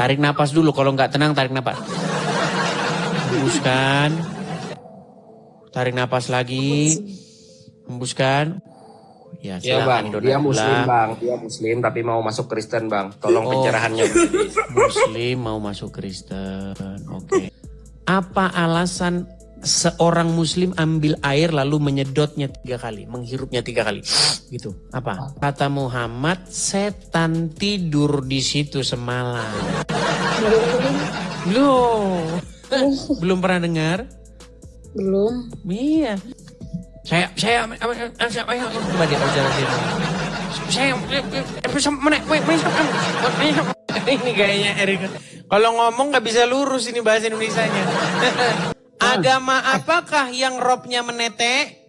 Tarik napas dulu, kalau nggak tenang tarik napas. Hembuskan. Tarik napas lagi. Hembuskan. Ya, Ya silakan bang, dia muslim Donatullah. bang, dia muslim tapi mau masuk Kristen bang. Tolong Oh. pencerahannya. Muslim mau masuk Kristen. Oke. Apa alasan seorang muslim ambil air lalu menyedotnya 3 kali, menghirupnya 3 kali? Gitu. Apa? Kata Muhammad, setan tidur di situ semalam. Loh. Belum pernah dengar? Belum. Iya. Saya coba dia bicara sini. Saya ini kayaknya Erik. Kalau ngomong nggak bisa lurus ini bahasa Indonesianya. Agama apakah yang robnya menetek?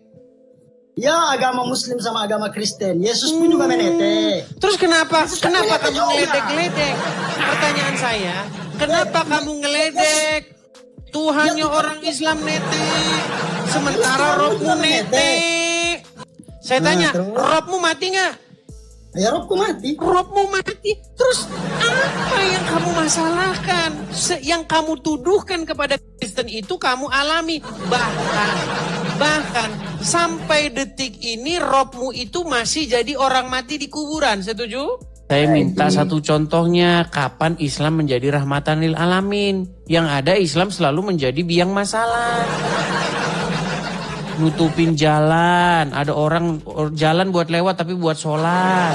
Ya, agama Muslim sama agama Kristen. Yesus pun juga menetek. Terus kenapa kamu juga. ngeledek-ledek? Pertanyaan saya, kenapa kamu ngeledek? Tuhannya orang Islam netek, sementara robmu netek. Saya tanya, robmu mati nggak? Ya, robku mati. Robmu mati. Terus apa yang kamu masalahkan? Yang kamu tuduhkan kepada Kristen itu kamu alami. Bahkan sampai detik ini robmu itu masih jadi orang mati di kuburan. Setuju? Saya minta satu contohnya, kapan Islam menjadi rahmatan lil alamin? Yang ada Islam selalu menjadi biang masalah. Nutupin jalan, ada orang jalan buat lewat tapi buat sholat.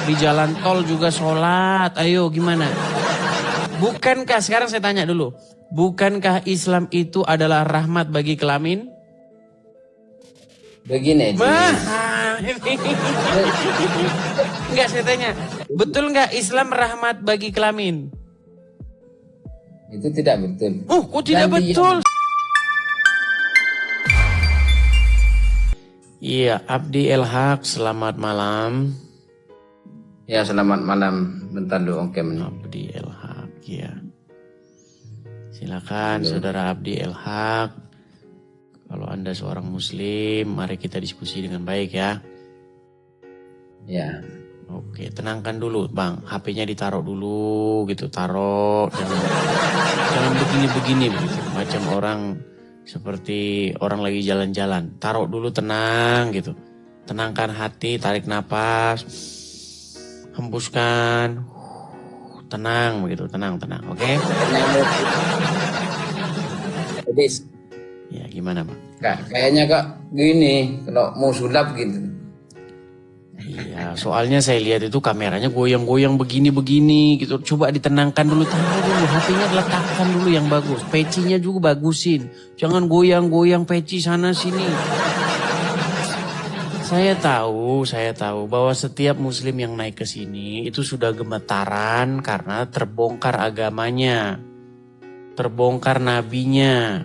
Di jalan tol juga sholat, ayo gimana? Bukankah, sekarang saya tanya dulu, bukankah Islam itu adalah rahmat bagi kelamin? Begini. Enggak, saya tanya, betul nggak Islam rahmat bagi kelamin? Itu tidak betul. Oh, kok tidak betul? Iya, Abdi El Haq, selamat malam. Ya, selamat malam. Bentar dulu, oke. Abdi El Haq, ya. Silakan Saudara Abdi El Haq. Kalau Anda seorang muslim, mari kita diskusi dengan baik ya. Ya. Oke, tenangkan dulu Bang. HP-nya ditaruh dulu gitu, taruh. Jangan begini-begini begitu. Macam orang, seperti orang lagi jalan-jalan. Taruh dulu, tenang gitu. Tenangkan hati, tarik napas. Hembuskan. Tenang begitu, tenang. Oke? Ya, gimana Bang? Kayaknya kok gini, kalau mau sulap gitu. Iya, soalnya saya lihat itu kameranya goyang-goyang begini-begini gitu. Coba ditenangkan dulu, taruh dulu, HP-nya letakkan dulu yang bagus. Pecinya juga bagusin. Jangan goyang-goyang peci sana sini. Saya tahu bahwa setiap muslim yang naik ke sini itu sudah gemetaran karena terbongkar agamanya. Terbongkar nabinya.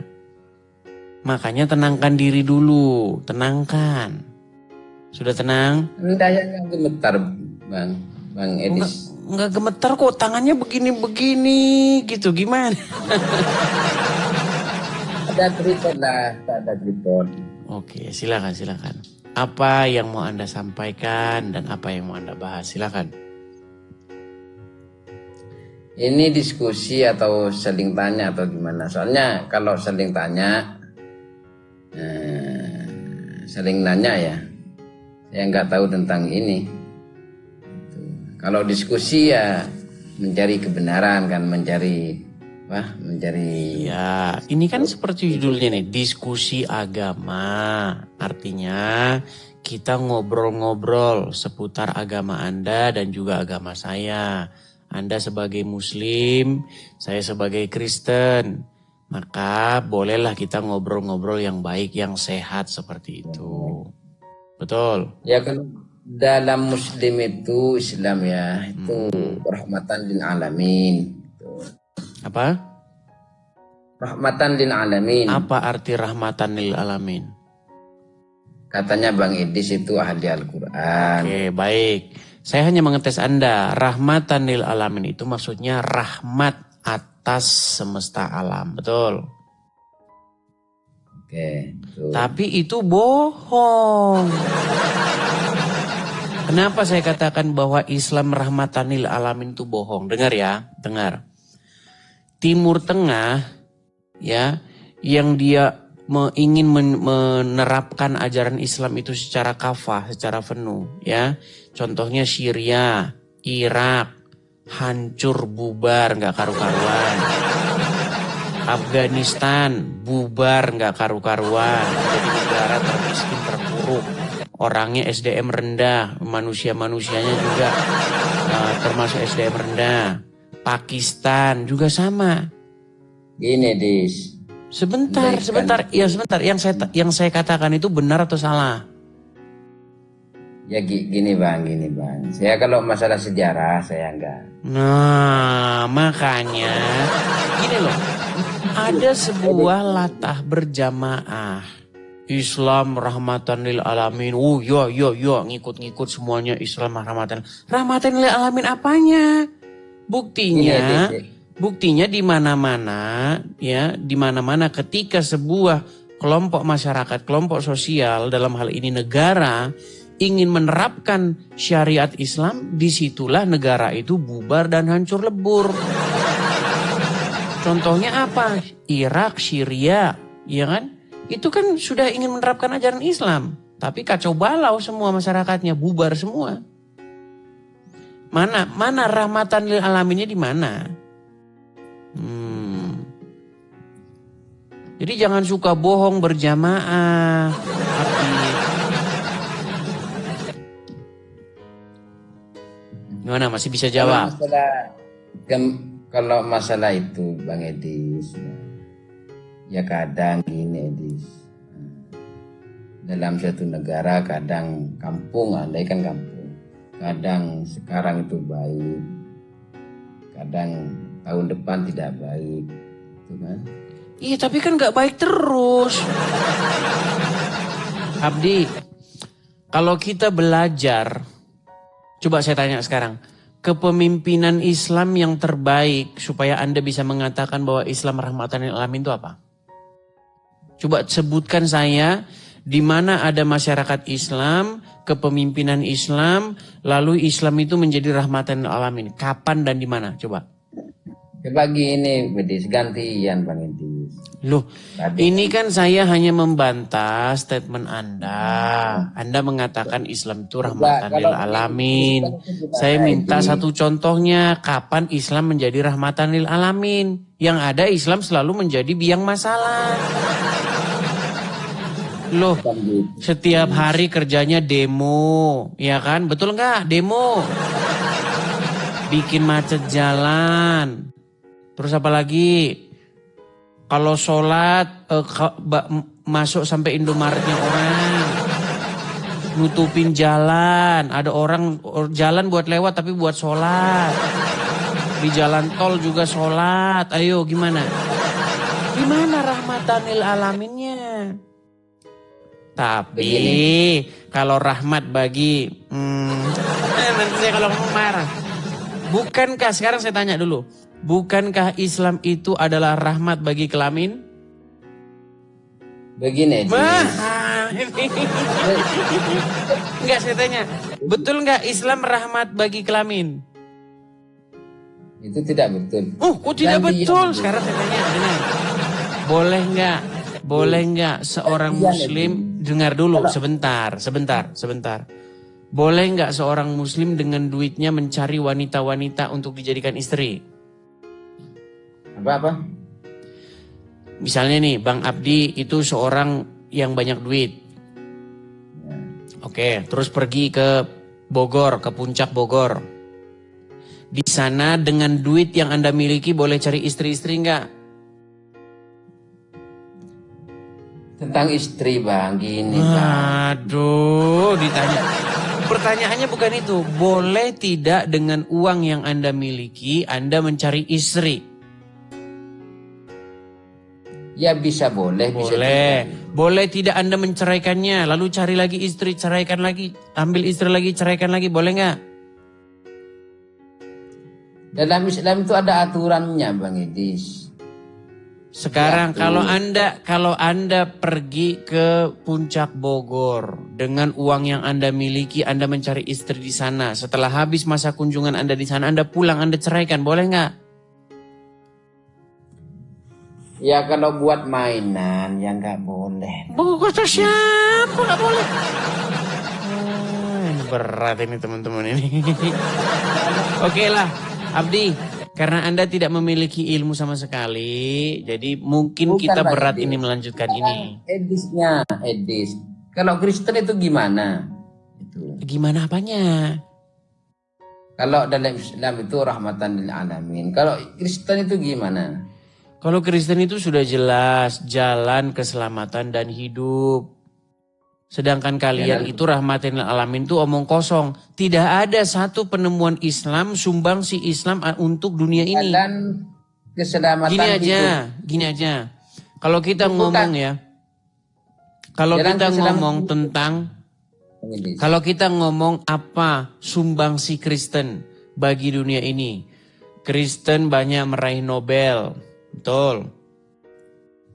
Makanya tenangkan diri dulu, tenangkan. Sudah tenang? Enggak yang gemetar, Bang Edis. Enggak gemetar kok, tangannya begini-begini gitu, gimana? Ada tripod lah, tak ada tripod. Oke, silakan. Apa yang mau Anda sampaikan dan apa yang mau Anda bahas, silakan. Ini diskusi atau saling tanya atau gimana? Soalnya kalau saling tanya, saling nanya ya, saya nggak tahu tentang ini. Kalau diskusi ya mencari kebenaran kan, mencari. Ya, ini kan seperti judulnya nih, diskusi agama. Artinya kita ngobrol-ngobrol seputar agama Anda dan juga agama saya. Anda sebagai muslim, saya sebagai Kristen. Maka bolehlah kita ngobrol-ngobrol yang baik, yang sehat seperti itu. Betul? Ya kalau dalam muslim itu Islam ya, itu rahmatan lil alamin. Apa? Rahmatan lil alamin. Apa arti rahmatan lil alamin? Katanya Bang Idis itu ahli Al-Quran. Oke, baik. Saya hanya mengetes Anda. Rahmatan lil alamin itu maksudnya rahmat atas semesta alam. Betul? Oke. Betul. Tapi itu bohong. Kenapa saya katakan bahwa Islam rahmatan lil alamin itu bohong? Dengar ya, dengar. Timur Tengah ya, yang dia ingin menerapkan ajaran Islam itu secara kafah, secara penuh ya. Contohnya Syria, Irak, hancur bubar nggak karu-karuan. Afghanistan bubar nggak karu-karuan, jadi negara termiskin terpuruk, orangnya SDM rendah, manusianya juga termasuk SDM rendah. Pakistan juga sama. Gini Dis. Sebentar. Ya sebentar. Yang saya katakan itu benar atau salah? Ya gini bang. Saya kalau masalah sejarah saya enggak. Nah makanya gini loh. Ada sebuah latah berjamaah. Islam rahmatan lil alamin. Oh yo ngikut-ngikut semuanya Islam rahmatan. Rahmatan lil alamin apanya? Buktinya di mana-mana ya, di mana-mana ketika sebuah kelompok masyarakat, kelompok sosial dalam hal ini negara ingin menerapkan syariat Islam, disitulah negara itu bubar dan hancur lebur. Contohnya apa? Irak, Syria, ya kan? Itu kan sudah ingin menerapkan ajaran Islam, tapi kacau balau semua masyarakatnya, bubar semua. Mana rahmatan lil alaminnya di mana? Jadi jangan suka bohong berjamaah. Gimana, masih bisa jawab? Kalau masalah itu Bang Edis, ya kadang gini Edis, dalam suatu negara kadang kampung, andai kan kampung, kadang sekarang itu baik, kadang tahun depan tidak baik, gitu kan? Iya tapi kan gak baik terus. Abdi, kalau kita belajar, coba saya tanya sekarang, kepemimpinan Islam yang terbaik supaya Anda bisa mengatakan bahwa Islam rahmatan lil alamin itu apa? Coba sebutkan saya di mana ada masyarakat Islam, kepemimpinan Islam, lalu Islam itu menjadi rahmatan lil alamin. Kapan dan di mana? Coba. Coba gini, Bedis, gantian Bang Edis. Loh, ini kan saya hanya membantah statement Anda. Anda mengatakan Islam itu rahmatan lil alamin. Saya minta satu contohnya, kapan Islam menjadi rahmatan lil alamin? Yang ada Islam selalu menjadi biang masalah. Loh, setiap hari kerjanya demo, ya kan? Betul nggak? Demo. Bikin macet jalan. Terus apa lagi? Kalau sholat masuk sampai Indomaretnya orang, nutupin jalan. Ada orang jalan buat lewat tapi buat sholat. Di jalan tol juga sholat. Ayo gimana? Gimana rahmatan lil alaminnya? Tapi kalau rahmat bagi, nanti saya kalau ngomong marah. Bukankah sekarang saya tanya dulu? Bukankah Islam itu adalah rahmat bagi kelamin? Begini. Enggak, saya tanya. Betul enggak Islam rahmat bagi kelamin? Itu tidak betul. Oh, kok tidak betul? Sekarang saya tanya, dengar. Boleh enggak seorang muslim, dengar dulu sebentar. Boleh enggak seorang muslim dengan duitnya mencari wanita-wanita untuk dijadikan istri? Apa? Misalnya nih, Bang Abdi itu seorang yang banyak duit. Oke, terus pergi ke Bogor, ke puncak Bogor. Di sana dengan duit yang Anda miliki boleh cari istri-istri enggak? Tentang istri Bang, gini Bang. Aduh, ditanya. Pertanyaannya bukan itu. Boleh tidak dengan uang yang Anda miliki, Anda mencari istri? Ya bisa boleh. Boleh tidak Anda menceraikannya, lalu cari lagi istri, ceraikan lagi, ambil istri lagi, ceraikan lagi, boleh nggak? Dalam Islam itu ada aturannya Bang Edis. Sekarang Ya, kalau Anda pergi ke Puncak Bogor dengan uang yang Anda miliki, Anda mencari istri di sana. Setelah habis masa kunjungan Anda di sana, Anda pulang, Anda ceraikan, boleh nggak? ya kalau buat mainan ya nggak boleh. Kata siapa nggak boleh? Ini berat ini teman-teman ini. Oke lah, Abdi. Karena Anda tidak memiliki ilmu sama sekali, jadi mungkin Bukan, kita Bang berat Edis. ini melanjutkan ini. Edis. Kalau Kristen itu gimana? Itu. Gimana apanya? Kalau dalam Islam itu rahmatan lil alamin. Kalau Kristen itu gimana? Kalau Kristen itu sudah jelas jalan keselamatan dan hidup. Sedangkan kalian itu rahmatin lil alamin itu omong kosong. Tidak ada satu penemuan Islam sumbang si Islam untuk dunia ini. Dan keselamatan Gini aja. Kalau kita Bukan. ngomong ya. Kalau Jalan kita keselamatan ngomong itu. tentang Edis. kalau kita ngomong apa sumbangsi Kristen bagi dunia ini. Kristen banyak meraih Nobel. Betul.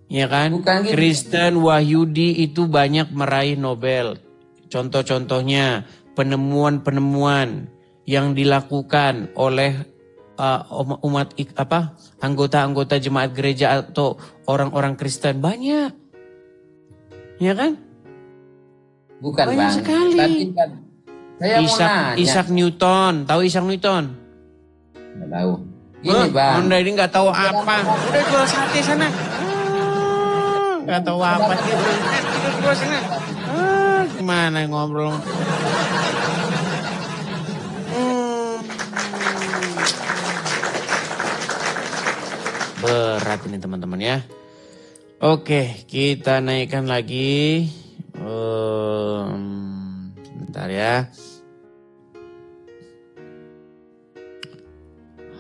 Ya kan? Bukan gitu. Kristen Wahyudi itu banyak meraih Nobel. Contoh-contohnya penemuan-penemuan yang dilakukan oleh anggota-anggota jemaat gereja atau orang-orang Kristen banyak. Ya kan? Bukan banyak Bang. sekali. Tadi kan saya mau nanya. Isaac Newton, tahu Isaac Newton? Nggak tahu. Gini Bang. Anda ini nggak tahu apa. Udah jual sate sana. Nggak tahu apa dia. Jual sana. Gimana ngobrol? Berat ini teman-teman ya. Oke, kita naikkan lagi. Sebentar ya.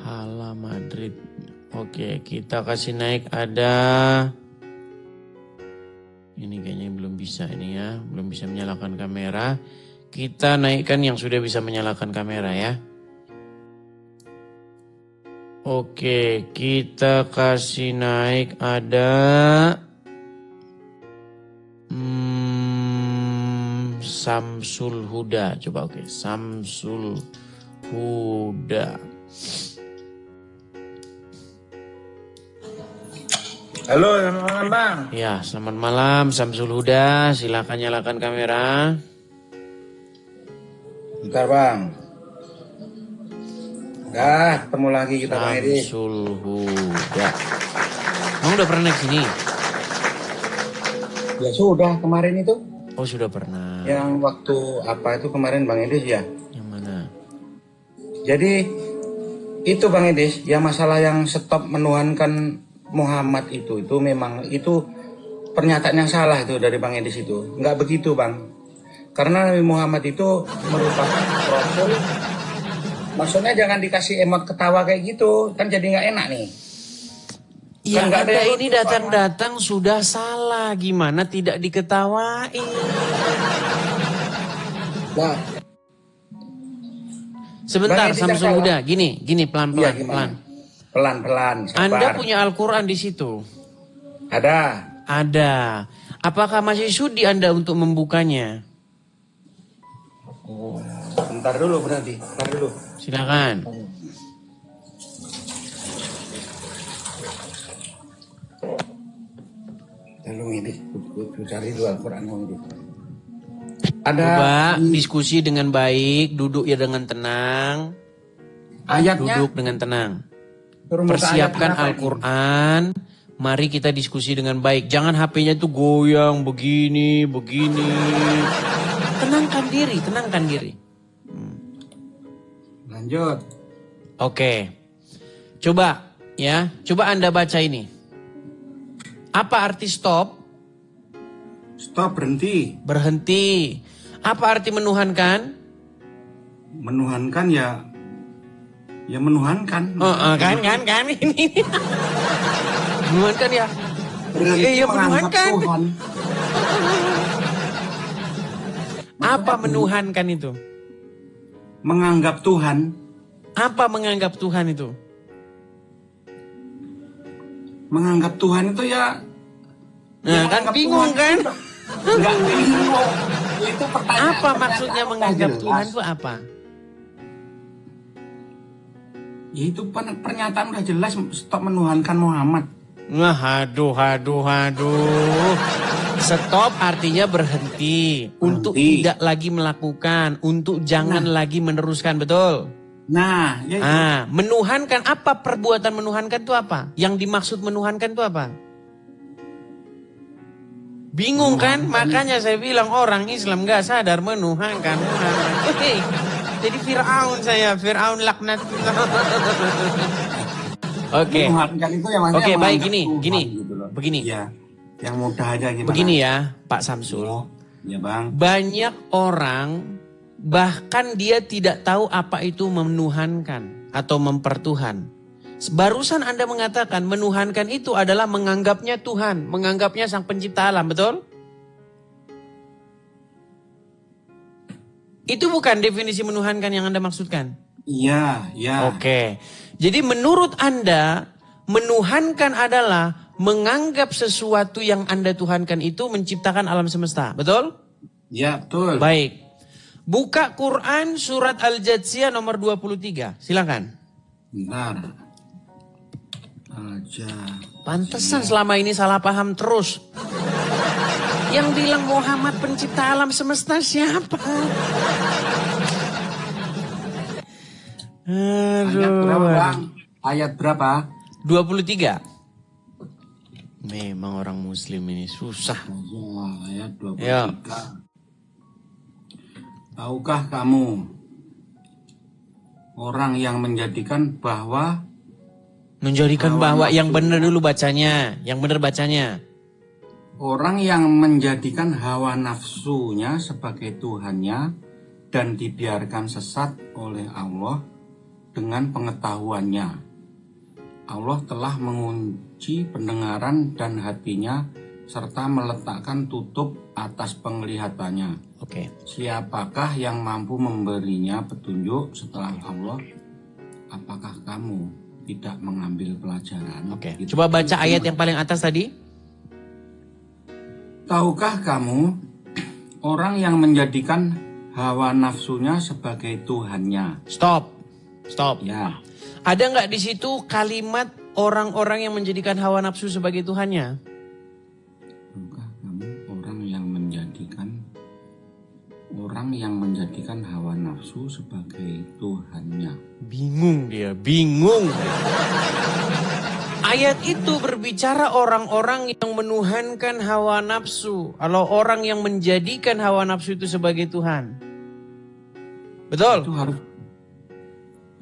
Hala Madrid. Oke, kita kasih naik ada. Ini kayaknya belum bisa ini ya. Belum bisa menyalakan kamera. Kita naikkan yang sudah bisa menyalakan kamera ya. Oke, kita kasih naik ada Samsul Huda. Coba oke, Samsul Huda. Halo, selamat malam Bang. Ya, selamat malam Samsul Huda. Silakan nyalakan kamera. Bentar Bang. Dah, ketemu lagi kita Bang Edi. Samsul Huda. Kamu udah pernah naik sini? Ya sudah kemarin itu. Oh, sudah pernah. Yang waktu apa itu kemarin Bang Edis ya. Yang mana? Jadi itu Bang Edis, ya masalah yang stop menuhankan Muhammad itu memang itu pernyataan yang salah itu dari Bang Edis itu. Enggak begitu Bang. Karena Nabi Muhammad itu merupakan rasul. Maksudnya jangan dikasih emot ketawa kayak gitu, kan jadi nggak enak nih. Ya, Kan nggak ada Anda yang ini lucu, datang-datang sudah salah. Gimana tidak diketawain? Nah, Sebentar, Bang Edi Samsul salah. Huda. Gini, iya pelan-pelan. gimana? Pelan-pelan, sabar. Anda punya Al-Quran di situ? Ada. Ada. Apakah masih sudi Anda untuk membukanya? Oh, bentar dulu berarti. Bentar dulu. Silakan. Tolong ini, gue cari dulu Al-Quran ini. Ada Coba diskusi dengan baik, duduk ya dengan tenang. ayatnya. Duduk dengan tenang. Suruh buka Persiapkan ayat berapa ini? Al-Quran. Mari kita diskusi dengan baik. Jangan HP-nya tuh goyang begini, begini. Tenangkan diri, tenangkan diri. Lanjut. Oke. Coba ya, coba Anda baca ini. Apa arti stop? Stop, berhenti. Berhenti. Apa arti menuhankan? Menuhankan ya menuhankan. Kan ini. Menuhankan ya. Berarti Iya, menganggap menuhankan. Tuhan. Apa menuhankan itu? Menganggap Tuhan. Apa menganggap Tuhan itu? menganggap Tuhan itu ya. Nah, kan bingung kan? Enggak bingung. Itu pertanyaan. Apa maksudnya menganggap jelas. Tuhan itu apa? Ya itu pernyataan udah jelas, stop menuhankan Muhammad. Wah, aduh. Stop artinya berhenti. Untuk tidak lagi melakukan. Untuk jangan lagi meneruskan, betul? Nah, ya itu. Menuhankan, apa perbuatan menuhankan itu apa? Yang dimaksud menuhankan itu apa? Bingung kan? Makanya saya bilang orang Islam gak sadar menuhankan Muhammad. Jadi Fir'aun laknat. Oke. Menuhankan itu yang maksudnya Oke, baik menganggap gini. Tuhan gitu loh. Begini. Ya, yang mudah aja gimana? Begini ya, Pak Samsul. Ya, Bang. Banyak orang bahkan dia tidak tahu apa itu menuhankan atau mempertuhan. Barusan Anda mengatakan menuhankan itu adalah menganggapnya Tuhan, menganggapnya sang pencipta alam, betul? Itu bukan definisi menuhankan yang Anda maksudkan? Iya, ya. Oke. Jadi menurut Anda, menuhankan adalah menganggap sesuatu yang Anda tuhankan itu menciptakan alam semesta, betul? Ya, betul. Baik. Buka Quran surat Al-Jathiyah nomor 23. Silakan. Bentar. Aja. Pantesan selama ini salah paham terus. Yang bilang Muhammad pencipta alam semesta siapa? Ayat berapa, Aduh. Bang? Ayat berapa? 23. Memang orang muslim ini susah. Ya, ayat 23. Ya. Tahukah kamu orang yang menjadikan bahwa yang benar dulu bacanya, yang benar bacanya. orang yang menjadikan hawa nafsunya sebagai Tuhannya dan dibiarkan sesat oleh Allah dengan pengetahuannya. Allah telah mengunci pendengaran dan hatinya serta meletakkan tutup atas penglihatannya. Oke. Siapakah yang mampu memberinya petunjuk setelah Allah? Apakah kamu tidak mengambil pelajaran? Oke. Gitu. Coba baca ayat yang paling atas tadi. Tahukah kamu orang yang menjadikan hawa nafsunya sebagai Tuhannya? Stop. Ya. Ada nggak di situ kalimat orang-orang yang menjadikan hawa nafsu sebagai Tuhannya? Tahukah kamu orang yang menjadikan hawa nafsu sebagai Tuhannya? Bingung dia. Ayat itu berbicara orang-orang yang menuhankan hawa nafsu. Kalau orang yang menjadikan hawa nafsu itu sebagai Tuhan. Betul? Itu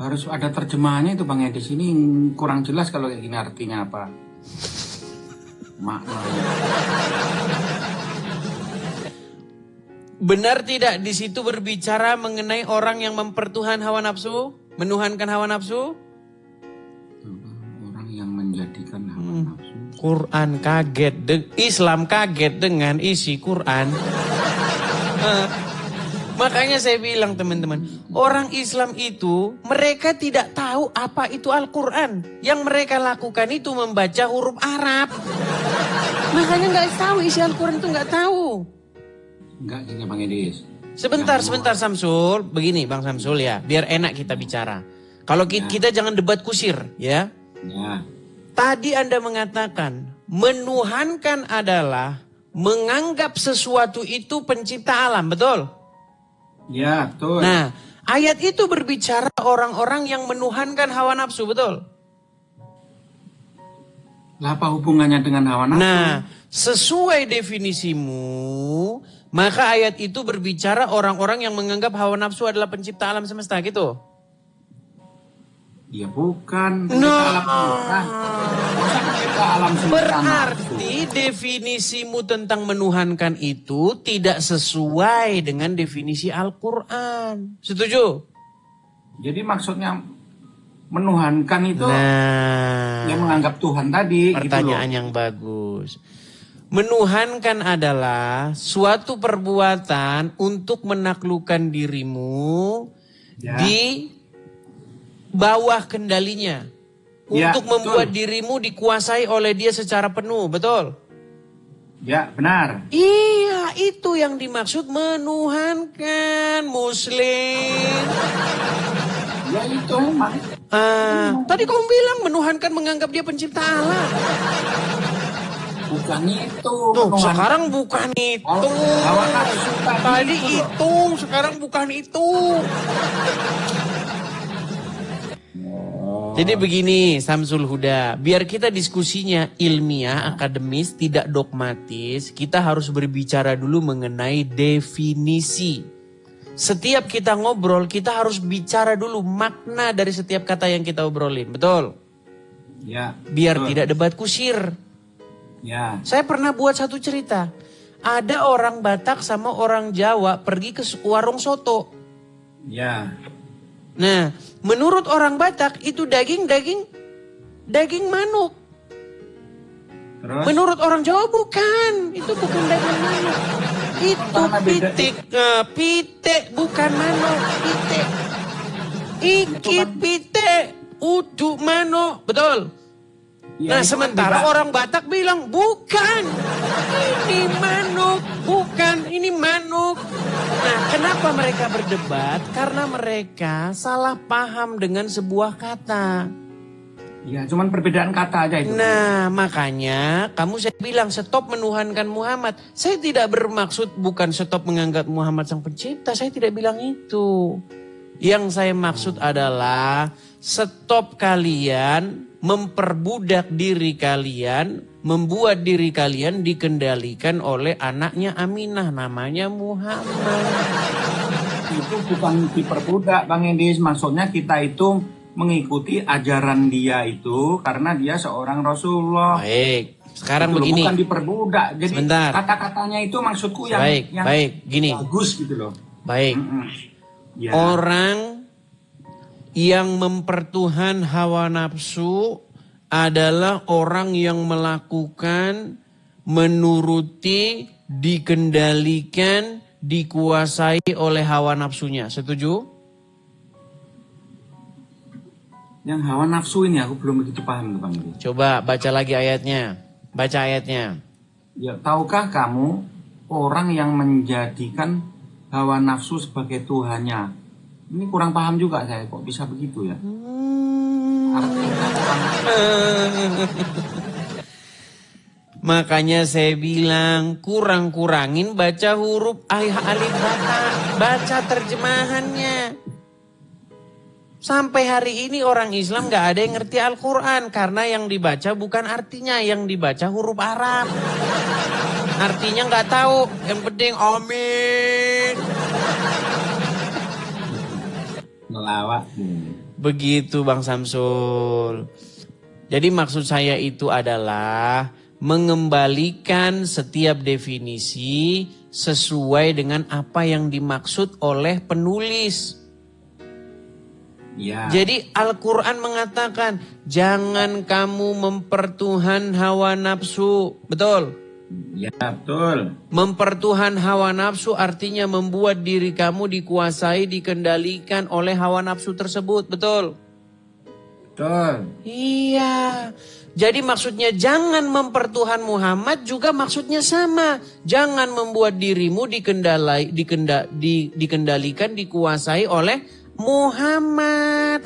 harus ada terjemahannya itu Bang. Ya di sini kurang jelas kalau kayak gini artinya apa. Maknanya. Benar tidak di situ berbicara mengenai orang yang mempertuhan hawa nafsu? Menuhankan hawa nafsu? Orang yang menjadikan hawa nafsu. Quran kaget, Islam kaget dengan isi Quran. Makanya saya bilang teman-teman, orang Islam itu mereka tidak tahu apa itu Al-Quran. Yang mereka lakukan itu membaca huruf Arab. Makanya nggak tahu isi Al-Quran itu nggak tahu. Enggak gini Bang Edis. Sebentar Samsul, begini Bang Samsul ya, biar enak kita bicara. Kalau kita jangan debat kusir ya. Ya. Tadi Anda mengatakan menuhankan adalah menganggap sesuatu itu pencipta alam, betul? Ya, betul. Nah, ayat itu berbicara orang-orang yang menuhankan hawa nafsu, betul? Lah apa hubungannya dengan hawa nafsu? Nah, sesuai definisimu, maka ayat itu berbicara orang-orang yang menganggap hawa nafsu adalah pencipta alam semesta, gitu? Ya bukan. No. Alam semesta Berarti definisimu tentang menuhankan itu tidak sesuai dengan definisi Al-Quran. Setuju? Jadi maksudnya menuhankan itu yang menganggap Tuhan tadi. Pertanyaan gitu yang bagus. Menuhankan adalah suatu perbuatan untuk menaklukkan dirimu di bawah kendalinya. Ya, untuk membuat betul. dirimu dikuasai oleh dia secara penuh, betul? Ya, benar. Iya, itu yang dimaksud menuhankan Muslim. Ya itu memang. Tadi kamu bilang menuhankan menganggap dia pencipta Allah. Bukan itu. Tuh, menuhankan. sekarang bukan itu. Hawa nafsu Tadi itu loh. itu, sekarang bukan itu. Jadi begini Samsul Huda, biar kita diskusinya ilmiah, akademis, tidak dogmatis, kita harus berbicara dulu mengenai definisi. Setiap kita ngobrol, kita harus bicara dulu makna dari setiap kata yang kita obrolin, betul? Ya. Biar betul. tidak debat kusir. Ya. Saya pernah buat satu cerita. Ada orang Batak sama orang Jawa pergi ke warung soto. Ya. Nah, menurut orang Batak itu daging manuk. Terus? Menurut orang Jawa bukan, itu bukan daging manuk. Itu Karena beda. pitik bukan manuk, pitik. Iki pitik, uduk manuk, betul. Ya, Nah, itu kan sementara beda. orang Batak bilang, bukan, ini manuk, bukan, ini manuk. Nah, kenapa mereka berdebat? Karena mereka salah paham dengan sebuah kata. Ya, cuman perbedaan kata aja itu. Nah, makanya saya bilang stop menuhankan Muhammad. Saya tidak bermaksud bukan stop menganggap Muhammad sang pencipta, saya tidak bilang itu. Yang saya maksud adalah stop kalian memperbudak diri kalian, membuat diri kalian dikendalikan oleh anaknya Aminah, namanya Muhammad. Itu bukan diperbudak, Bang Edis. Maksudnya kita itu mengikuti ajaran dia itu karena dia seorang Rasulullah. Baik, sekarang Gitu loh, begini. bukan diperbudak. Jadi Sebentar. kata-katanya itu maksudku yang Baik, gini. bagus gitu loh. Baik, Ya. orang yang mempertuhan hawa nafsu adalah orang yang melakukan, menuruti, dikendalikan, dikuasai oleh hawa nafsunya. Setuju? Yang hawa nafsu ini aku belum begitu paham tuh Bang Edis. Coba baca lagi ayatnya. Baca ayatnya. Ya, tahukah kamu orang yang menjadikan hawa nafsu sebagai Tuhannya? Ini kurang paham juga saya, kok bisa begitu ya? Artinya Makanya saya bilang kurang-kurangin baca huruf alif bata, baca terjemahannya. Sampai hari ini orang Islam gak ada yang ngerti Al-Quran karena yang dibaca bukan artinya, yang dibaca huruf Arab. Artinya gak tahu, yang penting amin. melawak. Begitu Bang Samsul. Jadi maksud saya itu adalah mengembalikan setiap definisi sesuai dengan apa yang dimaksud oleh penulis. Ya. Jadi Al-Quran mengatakan jangan kamu mempertuhan hawa nafsu. Betul? Ya, betul. Mempertuhan hawa nafsu artinya membuat diri kamu dikuasai, dikendalikan oleh hawa nafsu tersebut. Betul? Betul. Iya. Jadi maksudnya jangan mempertuhan Muhammad juga maksudnya sama. Jangan membuat dirimu dikendalikan, dikuasai oleh Muhammad.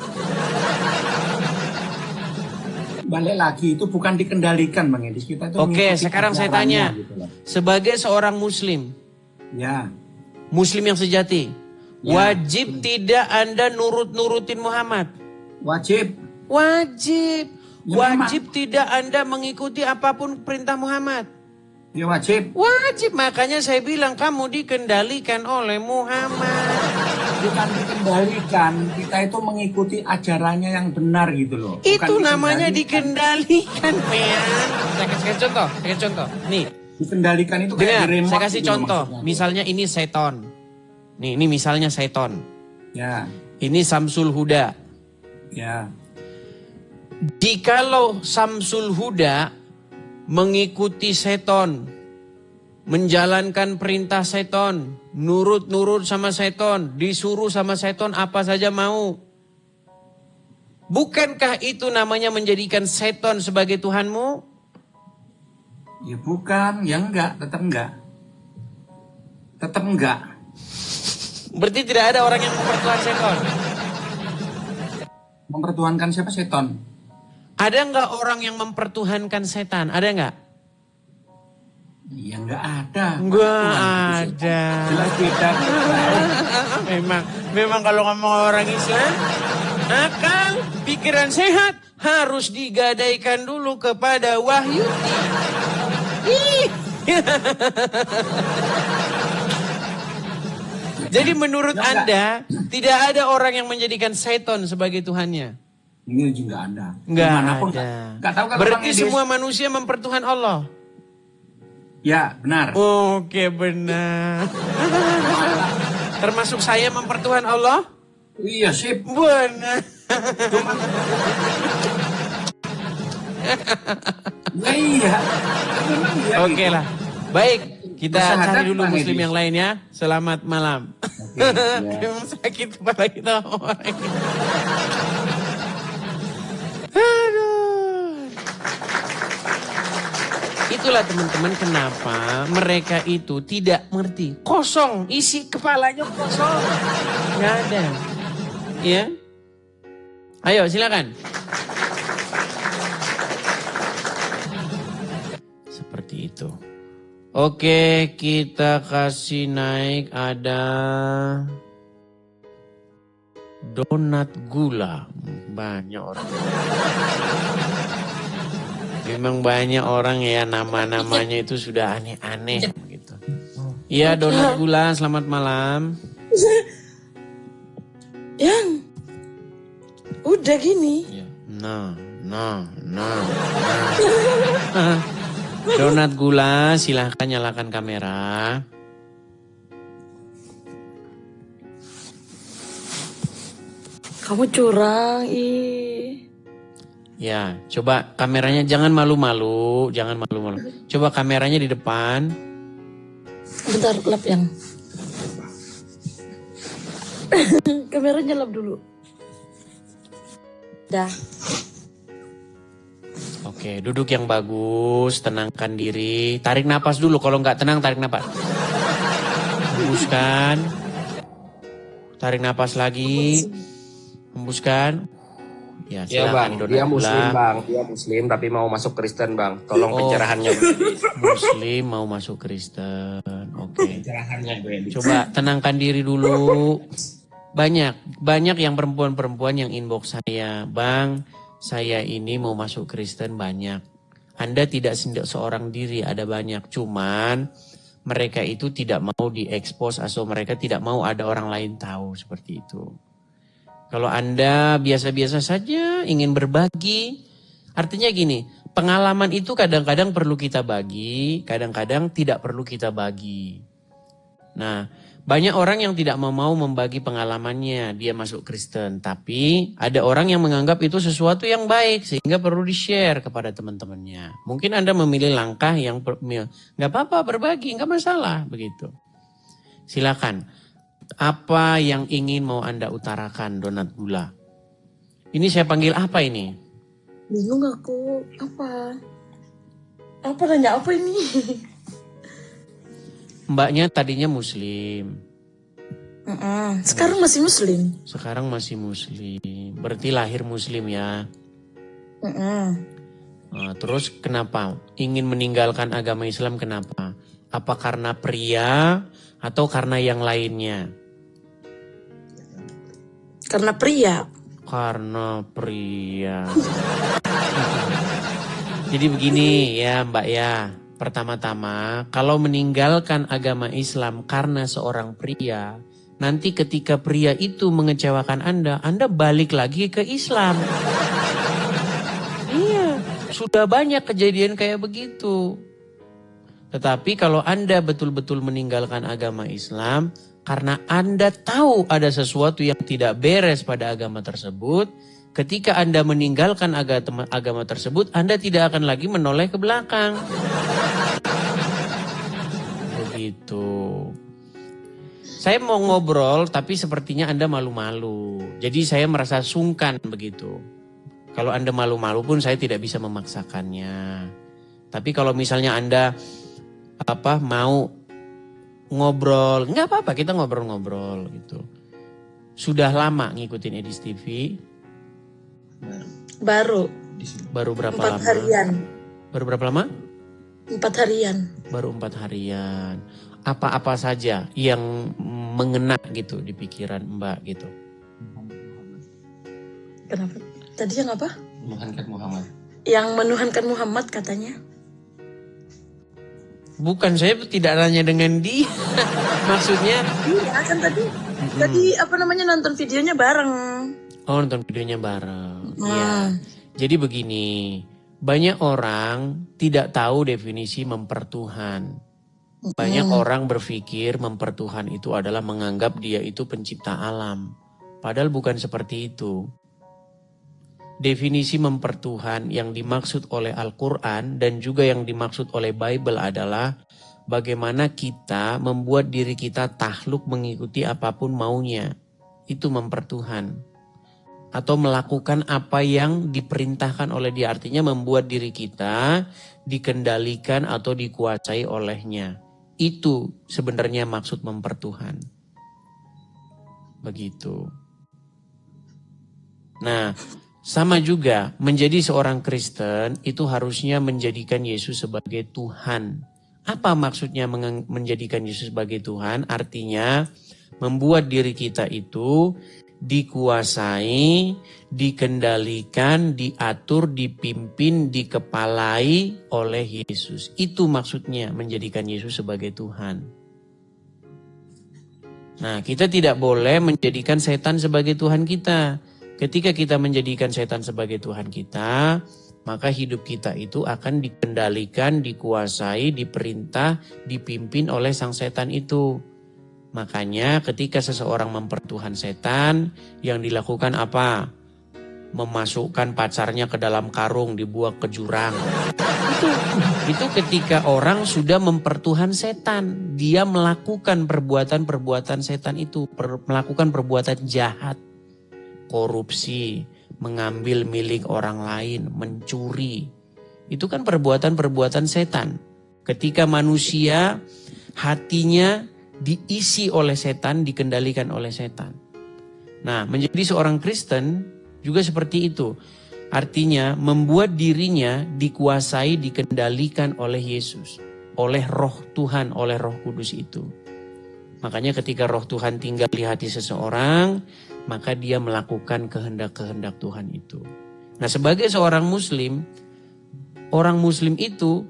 Balik lagi itu bukan dikendalikan Bang Edis, kita itu Oke, mengikuti sekarang saya ajarannya, tanya. gitu loh. Sebagai seorang muslim, Ya. muslim yang sejati, Ya. wajib tidak Anda nurut-nurutin Muhammad? Wajib. Wajib. Ya, Wajib tidak Anda mengikuti apapun perintah Muhammad? Ya wajib. Wajib, makanya saya bilang kamu dikendalikan oleh Muhammad. Bukan dikendalikan, kita itu mengikuti ajarannya yang benar gitu loh. Bukan Itu namanya dikendalikan, men. Saya kasih contoh. Nih, Dikendalikan itu kayak dengar, di-remote saya kasih gitu loh contoh. maksudnya. Misalnya ini seton. Nih, ini misalnya seton. Ya, Ini Samsul Huda. ya. Jikalau Samsul Huda mengikuti seton, menjalankan perintah seton, nurut-nurut sama seton, disuruh sama seton apa saja mau. Bukankah itu namanya menjadikan seton sebagai Tuhanmu? Ya bukan, ya enggak, tetap enggak. Tetap enggak. Berarti tidak ada orang yang mempertuhan seton. Mempertuhankan siapa? Seton. Ada nggak orang yang mempertuhankan setan? Ada nggak? Ya enggak ada. Nggak Tuhan, ada. jelas beda. memang kalau ngomong orang Islam, akal, pikiran sehat harus digadaikan dulu kepada wahyu. Ih. Jadi menurut Anda tidak ada orang yang menjadikan seton sebagai Tuhannya? Ini juga enggak ada. Nggak Dimanapun, ada. Enggak tahu kalau Berarti Bang Edis. semua manusia mempertuhan Allah? Ya, benar. Oke, benar. Termasuk saya mempertuhan Allah? Iya, sip. Benar. Ya, iya. Memang iya Oke gitu. lah. Baik, kita Bersahadat, cari dulu Bang muslim Edis. yang lain ya. Selamat malam. ya. Memang sakit kepala kita orang ini. Aduh. Itulah teman-teman kenapa mereka itu tidak mengerti. Kosong, isi kepalanya kosong. Nggak ada. Ya. Ayo silakan. Seperti itu. Oke, kita kasih naik ada donat gula. Banyak orang. Memang banyak orang ya nama-namanya itu sudah aneh-aneh gitu. Iya, donat gula, selamat malam. Yang udah gini. Ya. Nah. Donat gula, silahkan nyalakan kamera. Kamu curang, ih. Ya, coba kameranya jangan malu-malu, jangan malu-malu. Coba kameranya di depan. Bentar, lap yang. Kameranya lap dulu. Dah. Oke, duduk yang bagus, tenangkan diri. Tarik napas dulu, kalau nggak tenang tarik napas. Hembuskan. Tarik napas lagi. Hembuskan. Ya, Ya silakan bang, donat dia gula. muslim bang, dia muslim tapi mau masuk Kristen bang. Tolong Oh. pencerahannya. Muslim mau masuk Kristen. Oke. Pencerahannya gue. Coba tenangkan diri dulu. Banyak yang perempuan-perempuan yang inbox saya, Bang, saya ini mau masuk Kristen banyak. Anda tidak seorang diri, ada banyak. Cuman mereka itu tidak mau diekspos atau mereka tidak mau ada orang lain tahu seperti itu. Kalau Anda biasa-biasa saja ingin berbagi, artinya gini, pengalaman itu kadang-kadang perlu kita bagi, kadang-kadang tidak perlu kita bagi. Nah, banyak orang yang tidak mau membagi pengalamannya, dia masuk Kristen. Tapi ada orang yang menganggap itu sesuatu yang baik sehingga perlu di-share kepada teman-temannya. Mungkin Anda memilih langkah yang nggak apa-apa berbagi, nggak masalah begitu. Silakan. Apa yang ingin mau Anda utarakan, donat gula? Ini saya panggil apa ini? Bingung aku. Apa? Apa nanya apa ini? Mbaknya tadinya muslim. Sekarang masih muslim. Sekarang masih muslim. Berarti lahir muslim ya. Nah, terus kenapa? Ingin meninggalkan agama Islam kenapa? Apa karena pria atau karena yang lainnya? Karena pria. Karena pria. Jadi begini ya Mbak ya. Pertama-tama, kalau meninggalkan agama Islam karena seorang pria, nanti ketika pria itu mengecewakan Anda balik lagi ke Islam. Iya, sudah banyak kejadian kayak begitu. Tetapi kalau Anda betul-betul meninggalkan agama Islam, karena Anda tahu ada sesuatu yang tidak beres pada agama tersebut, ketika Anda meninggalkan agama tersebut, Anda tidak akan lagi menoleh ke belakang. Begitu. Saya mau ngobrol, tapi sepertinya Anda malu-malu. Jadi saya merasa sungkan begitu. Kalau Anda malu-malu pun saya tidak bisa memaksakannya. Tapi kalau misalnya Anda mau ngobrol, nggak apa-apa, kita ngobrol-ngobrol gitu. Sudah lama ngikutin Edis TV? Baru Baru berapa 4 lama? harian. Baru berapa lama? 4 harian. Baru 4 harian. Apa-apa saja yang mengena gitu di pikiran Mbak gitu? Kenapa? Tadi yang apa? Menuhankan Muhammad. Yang menuhankan Muhammad katanya. Bukan, saya tidak nanya dengan dia. Maksudnya, Iya kan tadi nonton videonya bareng. oh nonton videonya bareng. Hmm. Iya. Jadi begini, banyak orang tidak tahu definisi mempertuhan. Banyak orang berpikir mempertuhan itu adalah menganggap dia itu pencipta alam. Padahal bukan seperti itu. Definisi mempertuhan yang dimaksud oleh Al-Quran dan juga yang dimaksud oleh Bible adalah bagaimana kita membuat diri kita takluk mengikuti apapun maunya. Itu mempertuhan. Atau melakukan apa yang diperintahkan oleh dia. Artinya membuat diri kita dikendalikan atau dikuasai olehnya. Itu sebenarnya maksud mempertuhan. Begitu. Nah, sama juga menjadi seorang Kristen itu harusnya menjadikan Yesus sebagai Tuhan. Apa maksudnya menjadikan Yesus sebagai Tuhan? Artinya membuat diri kita itu dikuasai, dikendalikan, diatur, dipimpin, dikepalai oleh Yesus. Itu maksudnya menjadikan Yesus sebagai Tuhan. Nah, kita tidak boleh menjadikan setan sebagai Tuhan kita. Ketika kita menjadikan setan sebagai Tuhan kita, maka hidup kita itu akan dikendalikan, dikuasai, diperintah, dipimpin oleh sang setan itu. Makanya ketika seseorang mempertuhan setan, yang dilakukan apa? Memasukkan pacarnya ke dalam karung, dibuang ke jurang. Itu ketika orang sudah mempertuhan setan. Dia melakukan perbuatan-perbuatan setan itu, melakukan perbuatan jahat. Korupsi, mengambil milik orang lain, mencuri. Itu kan perbuatan-perbuatan setan. Ketika manusia hatinya diisi oleh setan, dikendalikan oleh setan. Nah, menjadi seorang Kristen juga seperti itu. Artinya membuat dirinya dikuasai, dikendalikan oleh Yesus. Oleh roh Tuhan, oleh roh kudus itu. Makanya ketika roh Tuhan tinggal di hati seseorang, maka dia melakukan kehendak-kehendak Tuhan itu. Nah, sebagai seorang muslim, orang muslim itu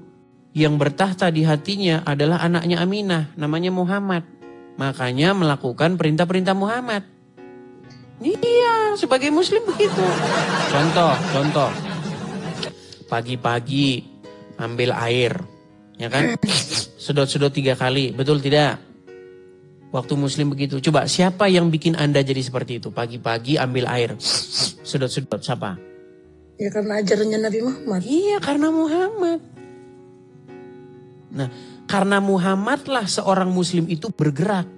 yang bertahta di hatinya adalah anaknya Aminah, namanya Muhammad. Makanya melakukan perintah-perintah Muhammad. Iya, sebagai muslim begitu. Contoh. Pagi-pagi ambil air, ya kan? Sedot-sedot 3 kali, betul tidak? Waktu muslim begitu. Coba siapa yang bikin Anda jadi seperti itu? Pagi-pagi ambil air. Sedot-sedot. Siapa? Ya karena ajarannya Nabi Muhammad. Iya, karena Muhammad. Nah, karena Muhammadlah seorang muslim itu bergerak.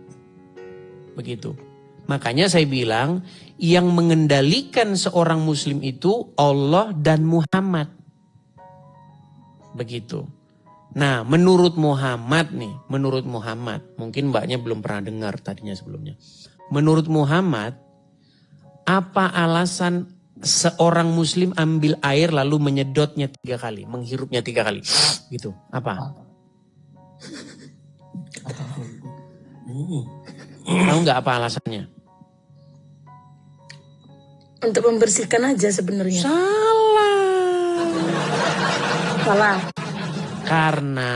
Begitu. Makanya saya bilang, yang mengendalikan seorang muslim itu Allah dan Muhammad. Begitu. Nah, menurut Muhammad, mungkin mbaknya belum pernah dengar tadinya sebelumnya. Menurut Muhammad, apa alasan seorang muslim ambil air lalu menyedotnya 3 kali, menghirupnya 3 kali? Gitu, apa? Tahu nggak apa alasannya? Untuk membersihkan aja sebenarnya. Salah. Karena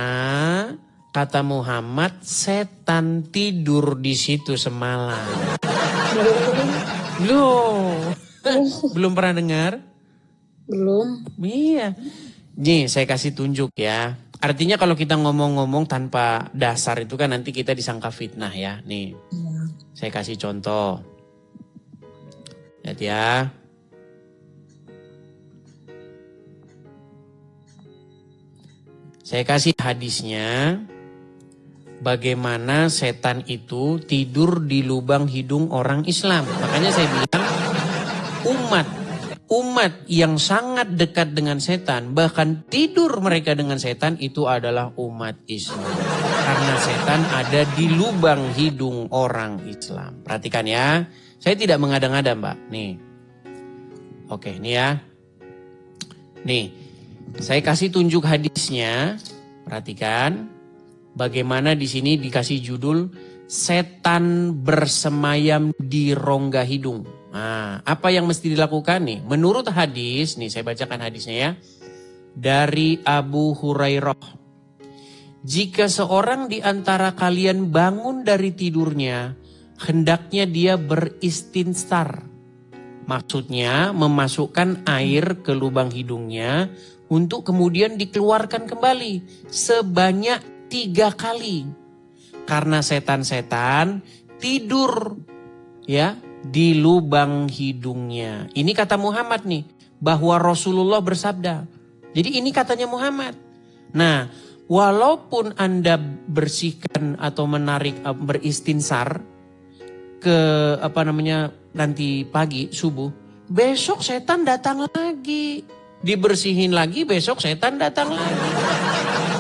kata Muhammad, setan tidur di situ semalam. Loh, belum pernah dengar? Belum. Iya. Nih, saya kasih tunjuk ya. Artinya kalau kita ngomong-ngomong tanpa dasar itu kan nanti kita disangka fitnah ya. Nih, saya kasih contoh. Lihat ya. Saya kasih hadisnya, bagaimana setan itu tidur di lubang hidung orang Islam. Makanya saya bilang umat yang sangat dekat dengan setan, bahkan tidur mereka dengan setan, itu adalah umat Islam. Karena setan ada di lubang hidung orang Islam. Perhatikan ya, saya tidak mengada-ngada Mbak. Nih, oke nih ya. Nih, saya kasih tunjuk hadisnya. Perhatikan, bagaimana di sini dikasih judul setan bersemayam di rongga hidung. Nah, apa yang mesti dilakukan nih? Menurut hadis, nih saya bacakan hadisnya ya. Dari Abu Hurairah. Jika seorang di antara kalian bangun dari tidurnya, hendaknya dia beristinsar. Maksudnya memasukkan air ke lubang hidungnya untuk kemudian dikeluarkan kembali sebanyak 3 kali. Karena setan-setan tidur ya di lubang hidungnya. Ini kata Muhammad nih, bahwa Rasulullah bersabda. Jadi ini katanya Muhammad. Nah, walaupun Anda bersihkan atau menarik beristinsar ke nanti pagi subuh, besok setan datang lagi. Dibersihin lagi, besok setan datang lagi.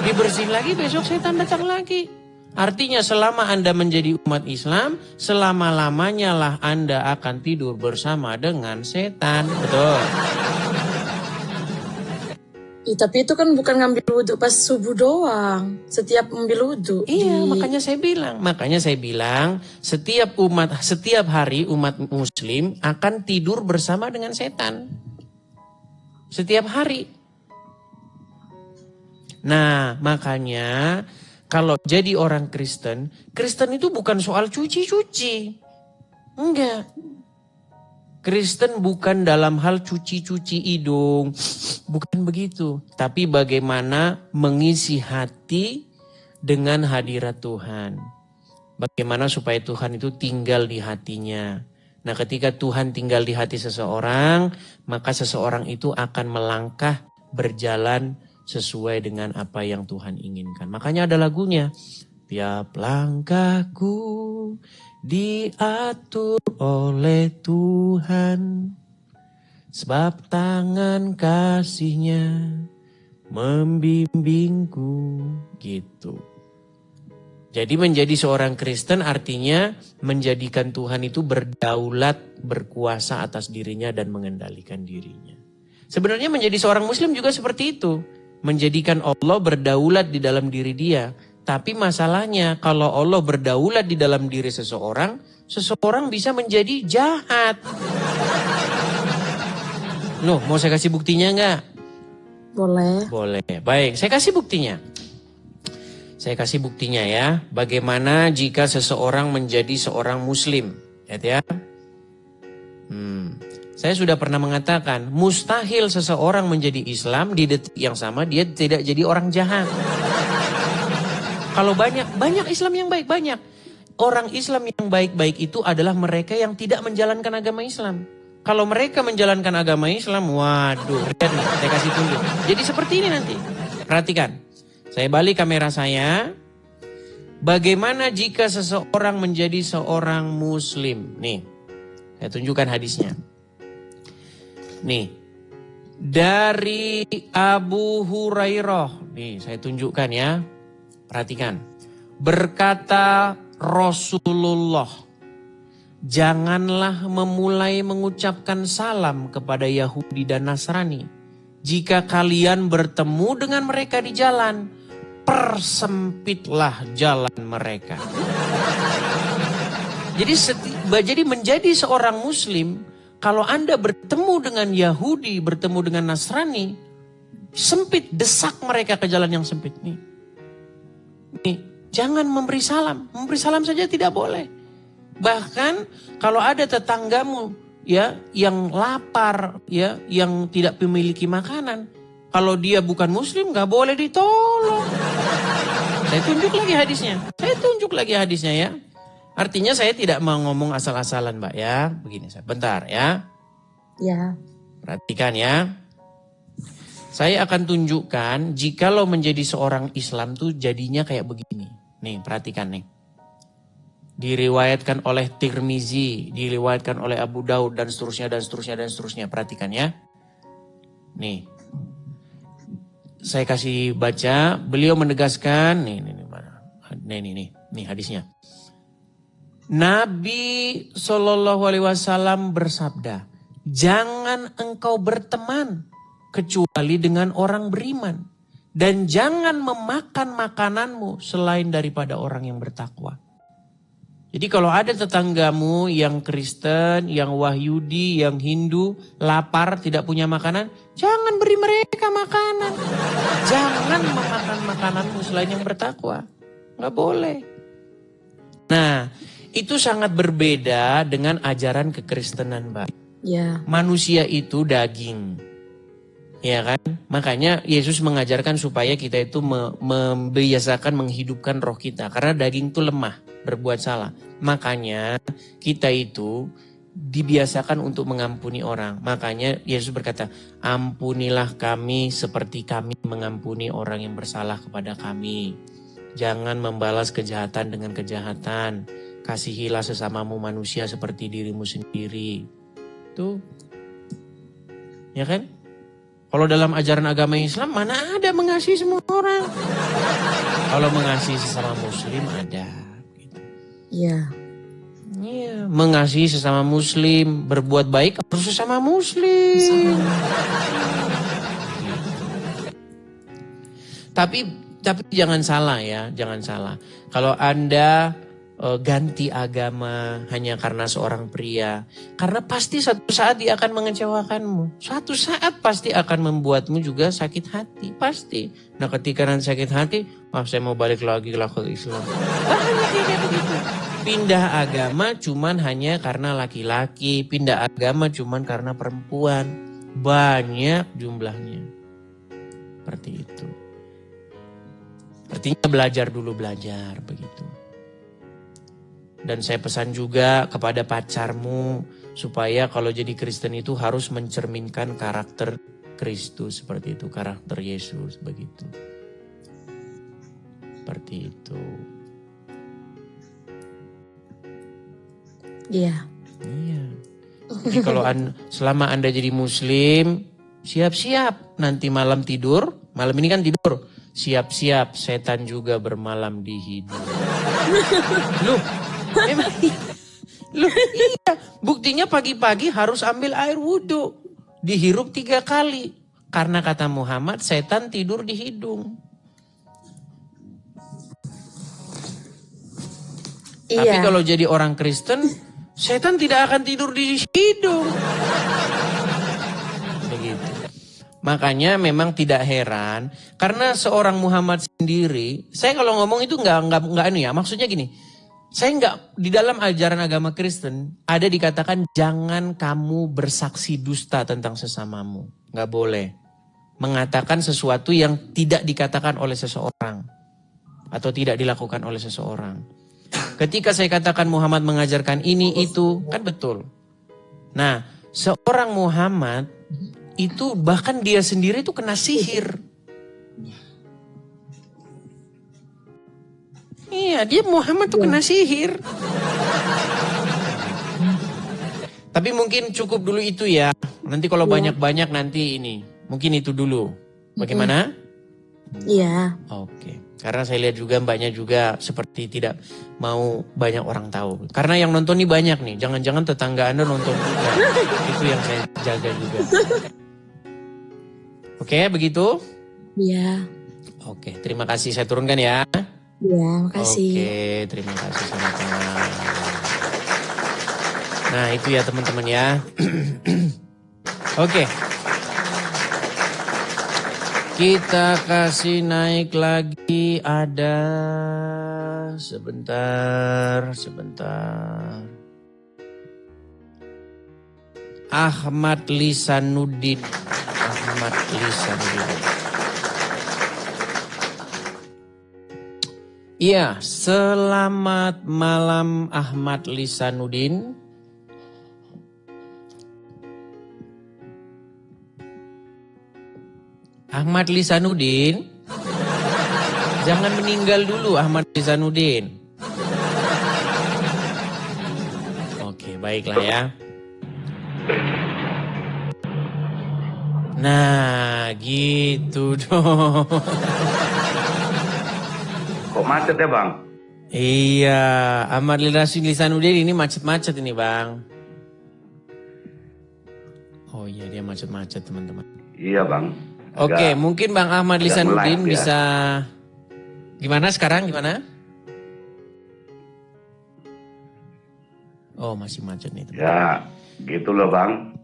Dibersihin lagi, besok setan datang lagi. Artinya selama Anda menjadi umat Islam, selama-lamanya lah Anda akan tidur bersama dengan setan. Betul. Tapi itu kan bukan ngambil wudhu pas subuh doang. Setiap ambil wudhu. Iya, makanya saya bilang setiap hari umat muslim akan tidur bersama dengan setan. Setiap hari. Nah, makanya kalau jadi orang Kristen itu bukan soal cuci-cuci. Enggak. Kristen bukan dalam hal cuci-cuci hidung. Bukan begitu. Tapi bagaimana mengisi hati dengan hadirat Tuhan. Bagaimana supaya Tuhan itu tinggal di hatinya. Nah, ketika Tuhan tinggal di hati seseorang, maka seseorang itu akan melangkah berjalan sesuai dengan apa yang Tuhan inginkan. Makanya ada lagunya. Tiap langkahku diatur oleh Tuhan, sebab tangan kasih-Nya membimbingku. Gitu. Jadi menjadi seorang Kristen artinya menjadikan Tuhan itu berdaulat, berkuasa atas dirinya dan mengendalikan dirinya. Sebenarnya menjadi seorang Muslim juga seperti itu. Menjadikan Allah berdaulat di dalam diri dia. Tapi masalahnya kalau Allah berdaulat di dalam diri seseorang, seseorang bisa menjadi jahat. Loh, mau saya kasih buktinya enggak? Boleh. Boleh. Baik, saya kasih buktinya. Saya kasih buktinya ya. Bagaimana jika seseorang menjadi seorang Muslim. Lihat ya. Saya sudah pernah mengatakan, mustahil seseorang menjadi Islam di detik yang sama dia tidak jadi orang jahat. Kalau banyak Islam yang baik, banyak. Orang Islam yang baik-baik itu adalah mereka yang tidak menjalankan agama Islam. Kalau mereka menjalankan agama Islam, waduh, lihat nih, saya kasih tunjuk. Jadi seperti ini nanti. Perhatikan, saya balik kamera saya. Bagaimana jika seseorang menjadi seorang Muslim? Nih, saya tunjukkan hadisnya. Nih, dari Abu Hurairah. Nih, saya tunjukkan ya. Perhatikan. Berkata Rasulullah, janganlah memulai mengucapkan salam kepada Yahudi dan Nasrani. Jika kalian bertemu dengan mereka di jalan, persempitlah jalan mereka. Jadi menjadi seorang Muslim, kalau Anda bertemu dengan Yahudi, bertemu dengan Nasrani, sempit, desak mereka ke jalan yang sempit nih. Jangan memberi salam. Memberi salam saja tidak boleh. Bahkan kalau ada tetanggamu ya yang lapar, ya yang tidak memiliki makanan, kalau dia bukan Muslim nggak boleh ditolong. Saya tunjuk lagi hadisnya ya. Artinya saya tidak mau ngomong asal-asalan Mbak ya. Begini, bentar ya. Ya. Perhatikan ya. Saya akan tunjukkan jikalau menjadi seorang Islam tuh jadinya kayak begini. Nih, perhatikan nih. diriwayatkan oleh Tirmizi, diriwayatkan oleh Abu Daud dan seterusnya dan seterusnya dan seterusnya. Perhatikan ya. Nih. Saya kasih baca, beliau menegaskan nih hadisnya. Nabi SAW bersabda, jangan engkau berteman kecuali dengan orang beriman. Dan jangan memakan makananmu selain daripada orang yang bertakwa. Jadi kalau ada tetanggamu yang Kristen, yang Wahyudi, yang Hindu, lapar, tidak punya makanan, jangan beri mereka makanan. Jangan memakan makananmu selain yang bertakwa. Nggak boleh. Nah, itu sangat berbeda dengan ajaran kekristenan, Mbak. Ya. Manusia itu daging. Ya kan? Makanya Yesus mengajarkan supaya kita itu membiasakan menghidupkan roh kita. Karena daging itu lemah, berbuat salah. Makanya kita itu dibiasakan untuk mengampuni orang. Makanya Yesus berkata, ampunilah kami seperti kami mengampuni orang yang bersalah kepada kami. Jangan membalas kejahatan dengan kejahatan. Kasihilah sesamamu manusia seperti dirimu sendiri. Tuh. Ya kan? Kalau dalam ajaran agama Islam mana ada mengasihi semua orang. Kalau mengasihi sesama muslim ada. Iya. Iya, mengasihi sesama muslim, berbuat baik harus sesama muslim. Tapi jangan salah ya, jangan salah. Kalau Anda ganti agama hanya karena seorang pria, karena pasti satu saat dia akan mengecewakanmu. Suatu saat pasti akan membuatmu juga sakit hati, pasti. Nah, ketika nanti sakit hati, saya mau balik lagi ke Islam. Banyak kayak begitu. Pindah agama cuman hanya karena laki-laki, pindah agama cuman karena perempuan. Banyak jumlahnya. Seperti itu. Artinya belajar dulu, belajar begitu. Dan saya pesan juga kepada pacarmu supaya kalau jadi Kristen itu harus mencerminkan karakter Kristus seperti itu, karakter Yesus begitu. Seperti itu. Iya. Iya. Jadi kalau selama Anda jadi muslim, siap-siap nanti malam tidur, malam ini kan tidur, siap-siap setan juga bermalam di hidung. Emang iya, buktinya pagi-pagi harus ambil air wudhu. Dihirup 3 kali. Karena kata Muhammad, setan tidur di hidung. Iya. Tapi kalau jadi orang Kristen, setan tidak akan tidur di hidung. Begitu. Makanya memang tidak heran. Karena seorang Muhammad sendiri, saya kalau ngomong itu enggak ya, maksudnya gini. Saya enggak, di dalam ajaran agama Kristen ada dikatakan jangan kamu bersaksi dusta tentang sesamamu. Enggak boleh. Mengatakan sesuatu yang tidak dikatakan oleh seseorang. Atau tidak dilakukan oleh seseorang. Ketika saya katakan Muhammad mengajarkan ini itu, kan betul. Nah, seorang Muhammad itu bahkan dia sendiri itu kena sihir. Iya, dia Muhammad tuh kena sihir. Tapi mungkin cukup dulu itu ya. Nanti kalau banyak-banyak nanti ini. Mungkin itu dulu. Bagaimana? Iya. Oke. Karena saya lihat juga mbaknya juga seperti tidak mau banyak orang tahu. Karena yang nonton ini banyak nih. Jangan-jangan tetangga Anda nonton juga. Itu yang saya jaga juga. Oke, begitu? Iya. Oke, terima kasih. Saya turunkan ya. Iya, makasih. Oke, terima kasih sama-sama. Nah, itu ya teman-teman ya. Oke. Kita kasih naik lagi, ada sebentar. Ahmad Lisanuddin. Iya, selamat malam Ahmad Lisanuddin. Ahmad Lisanuddin, jangan meninggal dulu Ahmad Lisanuddin. terbaik lah ya. Nah, gitu dong. Kok macet ya Bang? Iya, Ahmad Lisanuddin ini macet-macet ini Bang. Oh iya, dia macet-macet teman-teman. Iya Bang. Oke, mungkin Bang Ahmad Lisanuddin melek ya. bisa... Gimana sekarang, gimana? Oh, masih macet nih teman. Ya, gitu loh Bang.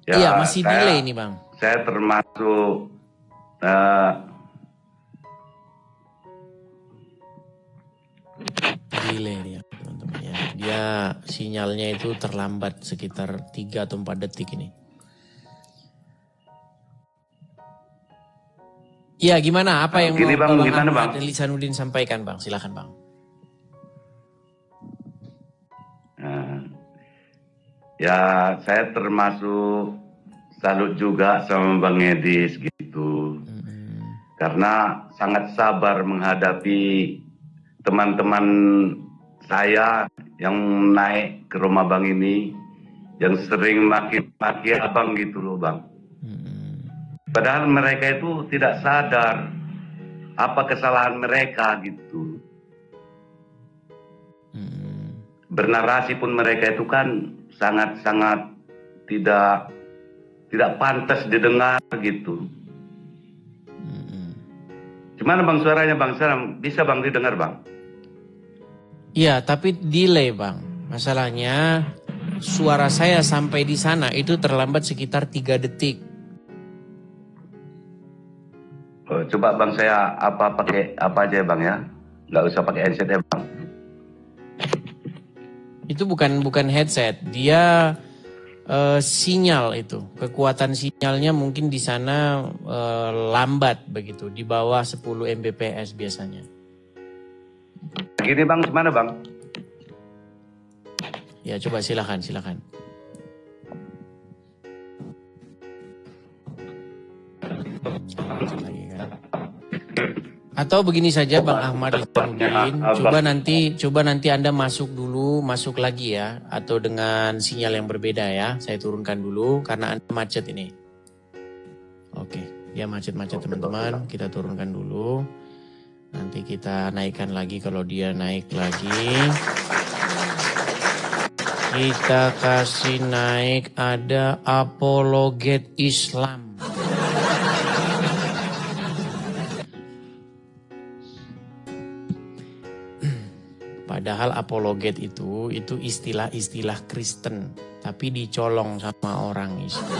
Ya, Iya, masih delay nih Bang. Saya termasuk Delay dia teman-teman ya. Dia sinyalnya itu terlambat sekitar 3 atau 4 detik ini. Iya, gimana? Apa yang Gini, mau Bang, Bang gimana, Ahmad Bang? Lisanuddin sampaikan Bang? Silakan Bang. ya saya termasuk salut juga sama Bang Edis gitu. Karena sangat sabar menghadapi teman-teman saya yang naik ke rumah Bang ini, yang sering maki-maki abang gitu loh Bang. Padahal mereka itu tidak sadar apa kesalahan mereka gitu. Bernarasi pun mereka itu kan sangat-sangat tidak pantas didengar gitu. Gimana Bang suaranya Bang? Bisa Bang didengar Bang? Iya, tapi delay Bang. Masalahnya suara saya sampai di sana itu terlambat sekitar 3 detik. Oh, coba Bang saya pakai apa aja Bang ya? Nggak usah pakai headset ya Bang. Itu bukan headset, dia sinyal itu. Kekuatan sinyalnya mungkin di sana lambat begitu, di bawah 10 Mbps biasanya. Gini Bang, gimana Bang? Ya coba silakan. Atau begini saja Bang Ahmad Lisanuddin, coba nanti Anda masuk lagi ya, atau dengan sinyal yang berbeda ya. Saya turunkan dulu karena Anda macet ini. Oke, dia macet-macet teman-teman, kita turunkan dulu. Nanti kita naikkan lagi kalau dia naik lagi. Kita kasih naik, ada apologet Islam. Padahal apologet itu istilah-istilah Kristen, tapi dicolong sama orang Islam.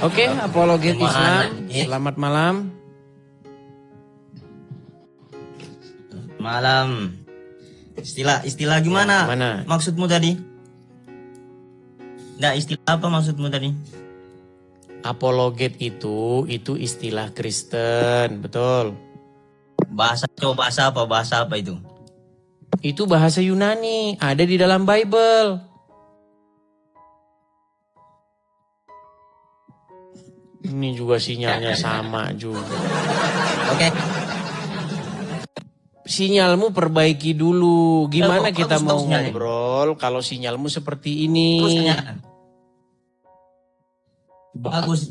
Oke, apologet Islam. Selamat malam. Malam. Istilah gimana? Ya, mana? Maksudmu tadi? Nggak, istilah apa maksudmu tadi? Apologet itu istilah Kristen, betul. Bahasa apa itu? Itu bahasa Yunani, ada di dalam Bible. Ini juga sinyalnya sama juga. Oke. Sinyalmu perbaiki dulu. Gimana Bagus, kita mau sinyalnya. ngobrol kalau sinyalmu seperti ini? Bagus.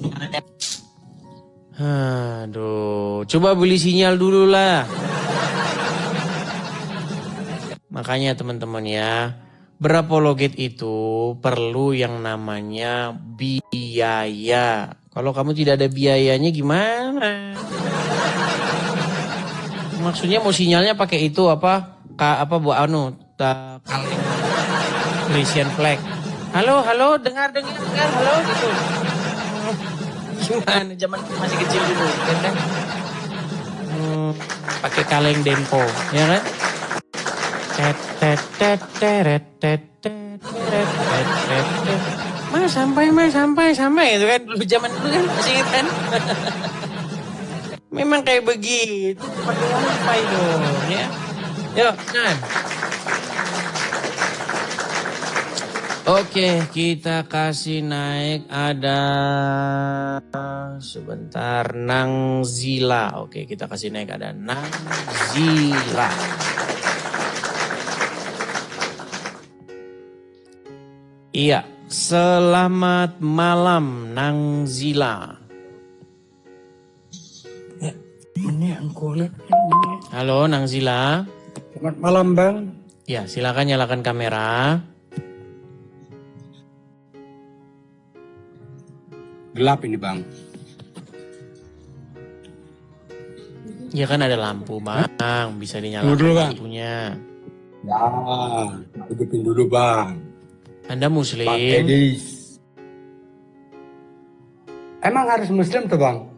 Aduh, coba beli sinyal dulu lah. Makanya teman-teman ya, berapologet itu perlu yang namanya biaya. Kalau kamu tidak ada biayanya gimana? Maksudnya mau sinyalnya pakai itu apa kaleng Christian flag. Halo, dengar, halo gitu. Gimana zaman masih kecil dulu, kan? Pakai kaleng Dempo, ya kan? Mas sampai itu kan dulu zaman dulu kan masih ingat kan? Memang kayak begitu, pakai wifi dong ya. Yuk, kan. Oke, kita kasih naik, ada sebentar Nangzila. Oke, kita kasih naik, ada Nangzila. Iya, selamat malam Nang Zila. Halo Nang Zila. Selamat malam Bang. Ya, silakan nyalakan kamera. Gelap ini Bang. Ya kan ada lampu Bang, bisa Tunggu dinyalakan dulu, Bang. lampunya. Ya, hidupin dulu Bang. Anda Muslim? Bang Edis. Emang harus Muslim tuh Bang?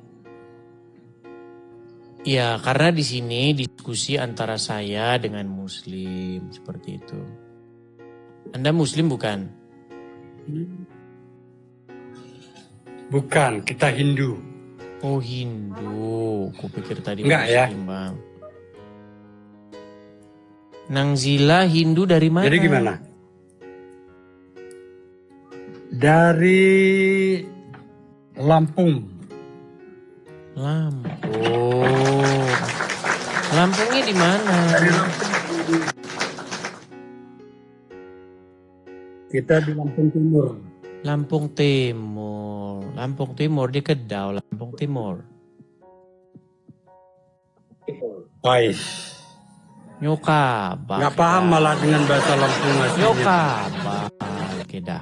Ya, karena di sini diskusi antara saya dengan Muslim seperti itu. Anda Muslim bukan? Bukan, kita Hindu. Oh Hindu, kupikir tadi Enggak ya. Muslim Bang. Nang Zila Hindu dari mana? Jadi gimana? Dari Lampung. Lampung. Lampungnya di mana? Kita di Lampung Timur. Lampung Timur. Lampung Timur di Kedau, Lampung Timur. Baik. Nyokabak. Nggak paham malah dengan bahasa Lampung aslinya. Nyokabak. Oke dah.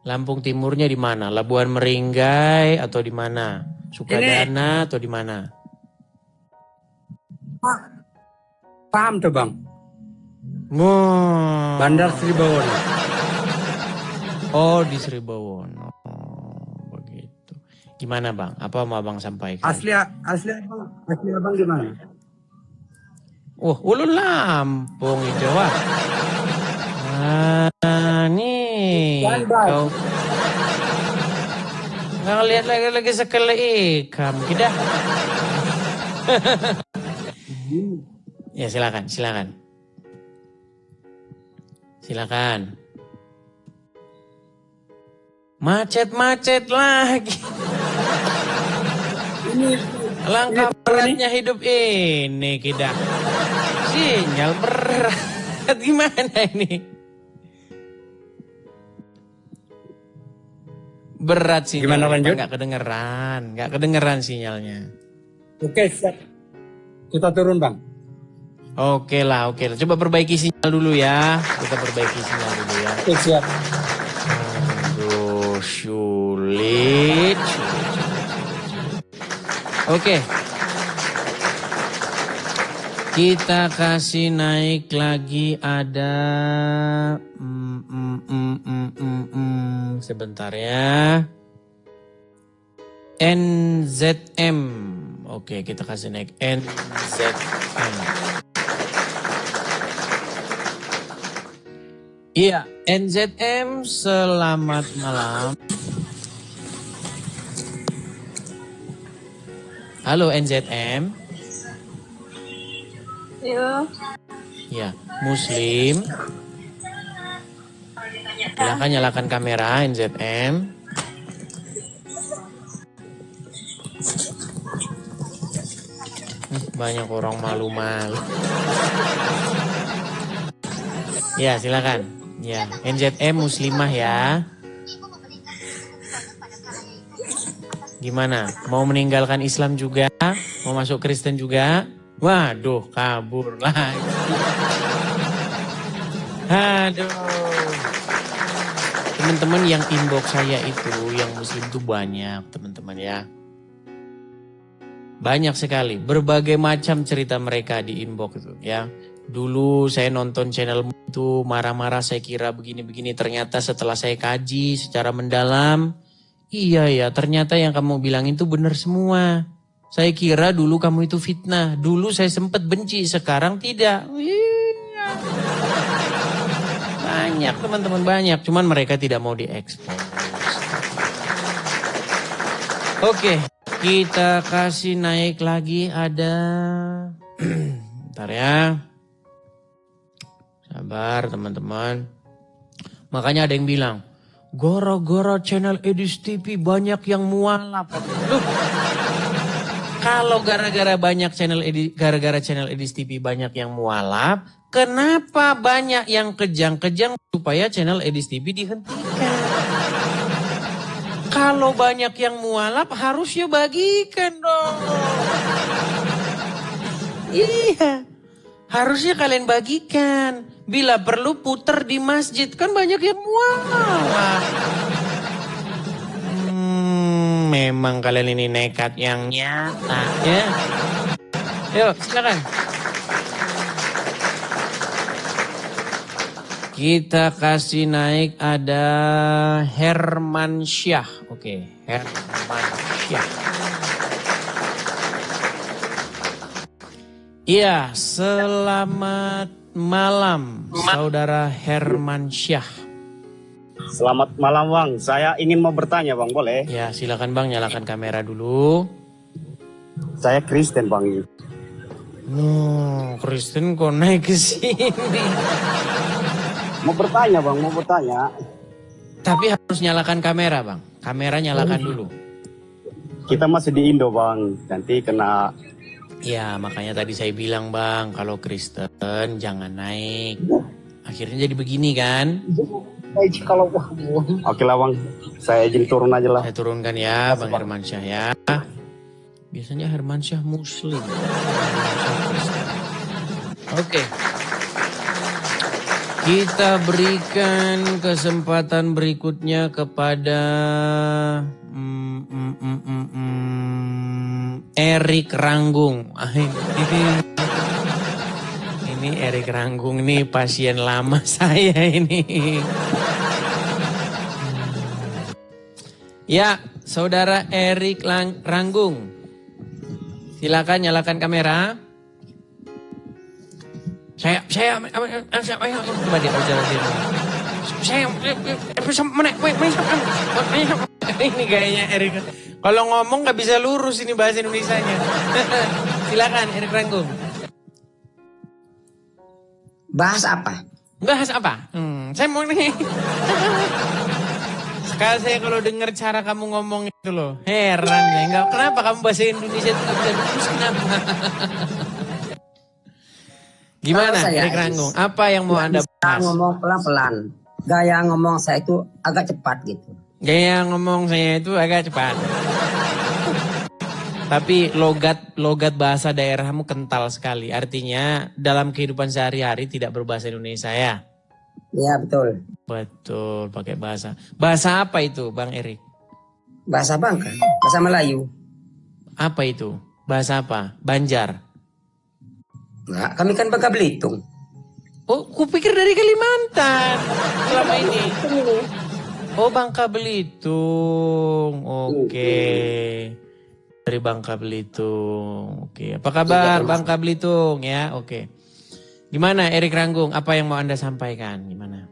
Lampung Timurnya di mana? Labuan Meringgai atau di mana? Sukadana atau di mana? Paham tuh Bang. Wah. Bandar Sribawono. Oh di Sribawono. Oh, begitu. Gimana Bang? Apa mau Abang sampaikan? Asli abang gimana? Wah, ulun Lampung itu wah. Nih kau nggak lihat lagi sekali ikam kita. Ya silakan. Macet lagi. Langkah beratnya hidup ini kita. Sinyal berat gimana ini? Berat sinyal. Gimana lanjut? Nggak kedengeran sinyalnya. Oke, siap. Kita turun Bang. Oke lah. Coba perbaiki sinyal dulu ya. Kita perbaiki sinyal dulu ya. Oke, siap. Aduh, sulit. Oke. Kita kasih naik lagi ada sebentar ya. NZM. Oke, kita kasih naik NZM. Iya, NZM selamat malam. Halo NZM. Iya. Ya, Muslim. Silakan nyalakan kamera NZM. Banyak orang malu-malu. Ya, silakan. Ya, NZM Muslimah ya. Gimana? Mau meninggalkan Islam juga? Mau masuk Kristen juga? Waduh, kabur lagi. Aduh. Teman-teman yang inbox saya itu, yang Muslim itu banyak, teman-teman ya. Banyak sekali, berbagai macam cerita mereka di inbox itu ya. Dulu saya nonton channel itu marah-marah, saya kira begini-begini. Ternyata setelah saya kaji secara mendalam, iya ya ternyata yang kamu bilang itu benar semua. Saya kira dulu kamu itu fitnah. Dulu saya sempat benci, sekarang tidak. Iya. Banyak teman-teman, banyak. Cuman mereka tidak mau diekspos. Oke, kita kasih naik lagi ada. Bentar ya. Sabar teman-teman. Makanya ada yang bilang, gara-gara channel Edis TV banyak yang mualaf. Loh, Kalau gara-gara channel Edis TV banyak yang mualaf, kenapa banyak yang kejang-kejang supaya channel Edis TV dihentikan? Kalau banyak yang mualaf harusnya bagikan dong. Iya, harusnya kalian bagikan. Bila perlu puter di masjid, kan banyak yang mualaf. Memang kalian ini nekat yang nyata ya. Yuk silakan. Kita kasih naik ada Herman Syah. Oke, Herman Syah. Iya, selamat malam saudara Herman Syah. Selamat malam Bang, saya ingin mau bertanya Bang, boleh? Ya silakan Bang, nyalakan kamera dulu. Saya Kristen Bang. Kristen kok naik ke sini? Mau bertanya Bang, mau bertanya. Tapi harus nyalakan kamera Bang, kamera nyalakan dulu. Kita masih di Indo Bang, nanti kena... Ya makanya tadi saya bilang Bang, kalau Kristen jangan naik. Akhirnya jadi begini kan? Kalau oke lah Bang, saya izin turun aja lah. Saya turunkan ya Bang Herman Syah ya. Biasanya Herman Syah Muslim. Oke. Kita berikan kesempatan berikutnya kepada Erik Ranggung. Ini Erik Ranggung nih pasien lama saya ini. Ya, saudara Erik Ranggung. Silakan nyalakan kamera. Saya coba dia bicara dia. Saya ini gayanya Erik. Kalau ngomong nggak bisa lurus ini bahasa Indonesianya. Silakan Erik Ranggung. Bahas apa? Bahas apa? Saya mau nih. Sekarang saya kalau dengar cara kamu ngomong itu loh, heran ya. Enggak, kenapa kamu bahasa Indonesia itu nggak bisa lurus, kenapa? Gimana Erik Ranggung? Apa yang mau Anda bahas? Ngomong pelan-pelan. Gaya ngomong saya itu agak cepat gitu. Gaya ngomong saya itu agak cepat. Tapi logat bahasa daerahmu kental sekali. Artinya dalam kehidupan sehari-hari tidak berbahasa Indonesia ya? Iya betul. Betul, pakai bahasa. Bahasa apa itu Bang Erik? Bahasa Bangka, bahasa Melayu. Apa itu? Bahasa apa? Banjar? Enggak, kami kan Bangka Belitung. Oh, kupikir dari Kalimantan selama ini. Oh, Bangka Belitung. Oke. Dari Bangka Belitung. Oke. Apa kabar Bangka Belitung ya? Oke. Gimana Erik Ranggung? Apa yang mau Anda sampaikan? Gimana?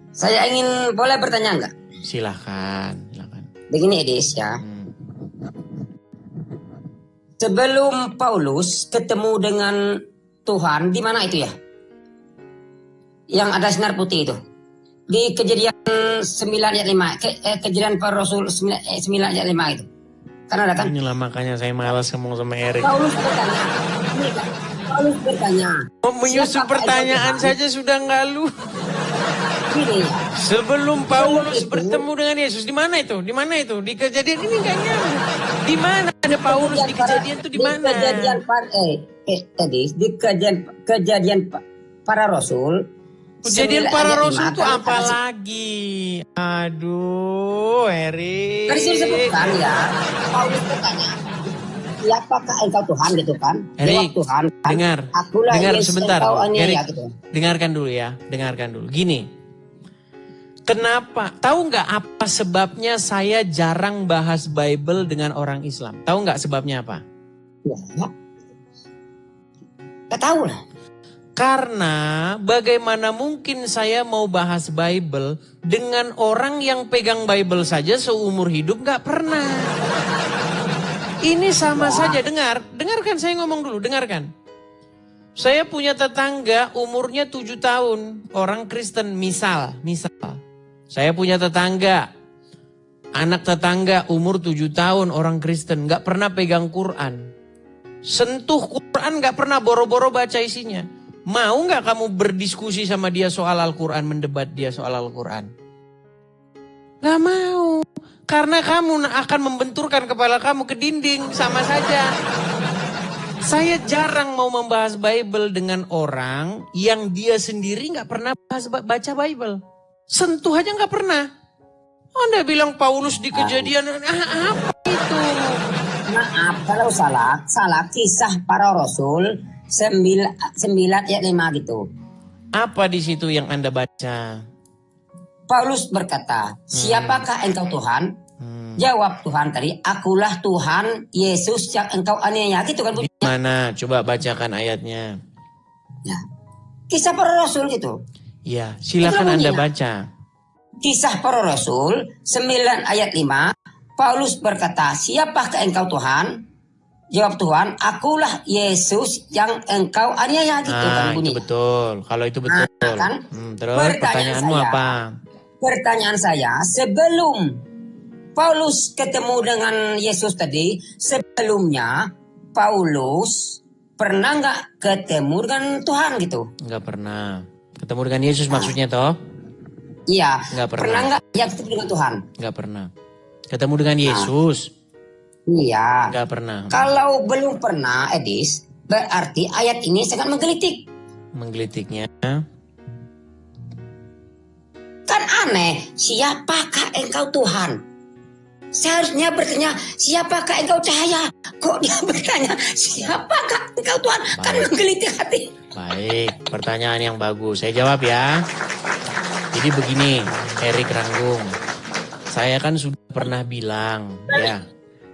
Saya ingin boleh bertanya enggak? Silahkan. Begini Edis ya. Sebelum Paulus ketemu dengan Tuhan, di mana itu ya? Yang ada sinar putih itu. Di Kejadian 9 ayat 5. Kejadian para Rasul 9 ayat 5 itu. Kan ada kan? Inilah makanya saya malas ngomong sama Erik. Paulus bertanya. Paulus bertanya. Menyusun pertanyaan saja sudah nggak lu. Gini. Sebelum Paulus bertemu dengan Yesus, di mana itu? Di mana itu? Di Kejadian ini nggak nyambung. Di mana ada Paulus di Kejadian itu di mana? Di Kejadian para Rasul. Kejadian para Rasul itu apa lagi? Aduh, Erik. Tadi sudah disebutkan ya. Paulus bertanya, siapakah engkau Tuhan gitu kan? Erik, Tuhan. dengar sebentar. Erik, ya, gitu. dengarkan dulu ya, dengarkan dulu. Gini. Kenapa? Tahu nggak apa sebabnya saya jarang bahas Bible dengan orang Islam? Tahu nggak sebabnya apa? Ya, nggak tahu lah. Karena bagaimana mungkin saya mau bahas Bible dengan orang yang pegang Bible saja seumur hidup nggak pernah. Ini sama saja, dengarkan saya ngomong dulu, dengarkan. Saya punya tetangga umurnya 7 tahun, orang Kristen misal. Saya punya tetangga Anak tetangga umur 7 tahun orang Kristen gak pernah pegang Quran. Sentuh Quran gak pernah, boro-boro baca isinya. Mau gak kamu berdiskusi sama dia soal Al-Quran, mendebat dia soal Al-Quran? Gak mau. Karena kamu akan membenturkan kepala kamu ke dinding, sama saja. Saya jarang mau membahas Bible dengan orang yang dia sendiri gak pernah baca Bible. Sentuh aja gak pernah. Anda bilang Paulus di Kejadian, apa itu? Maaf kalau salah Kisah Para Rasul 9 ayat 5 gitu. Apa di situ yang Anda baca? Paulus berkata, siapakah engkau Tuhan? Jawab Tuhan tadi, akulah Tuhan Yesus yang engkau aniaya. Gitu kan bunyinya. Mana? Coba bacakan ayatnya. Ya. Kisah Para Rasul gitu. Ya, silakan Anda baca. Kisah Para Rasul 9 ayat 5. Paulus berkata, siapakah engkau Tuhan? Jawab Tuhan, akulah Yesus yang engkau aniaya. Gitu kan bunyinya. Itu betul. Kalau itu betul. Kan? Terus pertanyaanmu apa? Pertanyaan saya, sebelum Paulus ketemu dengan Yesus tadi, sebelumnya Paulus pernah nggak ketemu dengan Tuhan gitu? Nggak pernah. Ketemu dengan Yesus maksudnya toh? Iya. Nggak pernah. Pernah nggak ya ketemu dengan Tuhan? Nggak pernah. Ketemu dengan Yesus? Iya. Nggak pernah. Kalau belum pernah, Edis, berarti ayat ini sangat menggelitik. Menggelitiknya? Kan aneh, siapakah engkau Tuhan? Seharusnya bertanya, siapakah engkau cahaya? Kok dia bertanya, siapakah engkau Tuhan? Kan menggelitik hati. Baik, pertanyaan yang bagus. Saya jawab ya. Jadi begini, Erik Ranggung. Saya kan sudah pernah bilang, ya.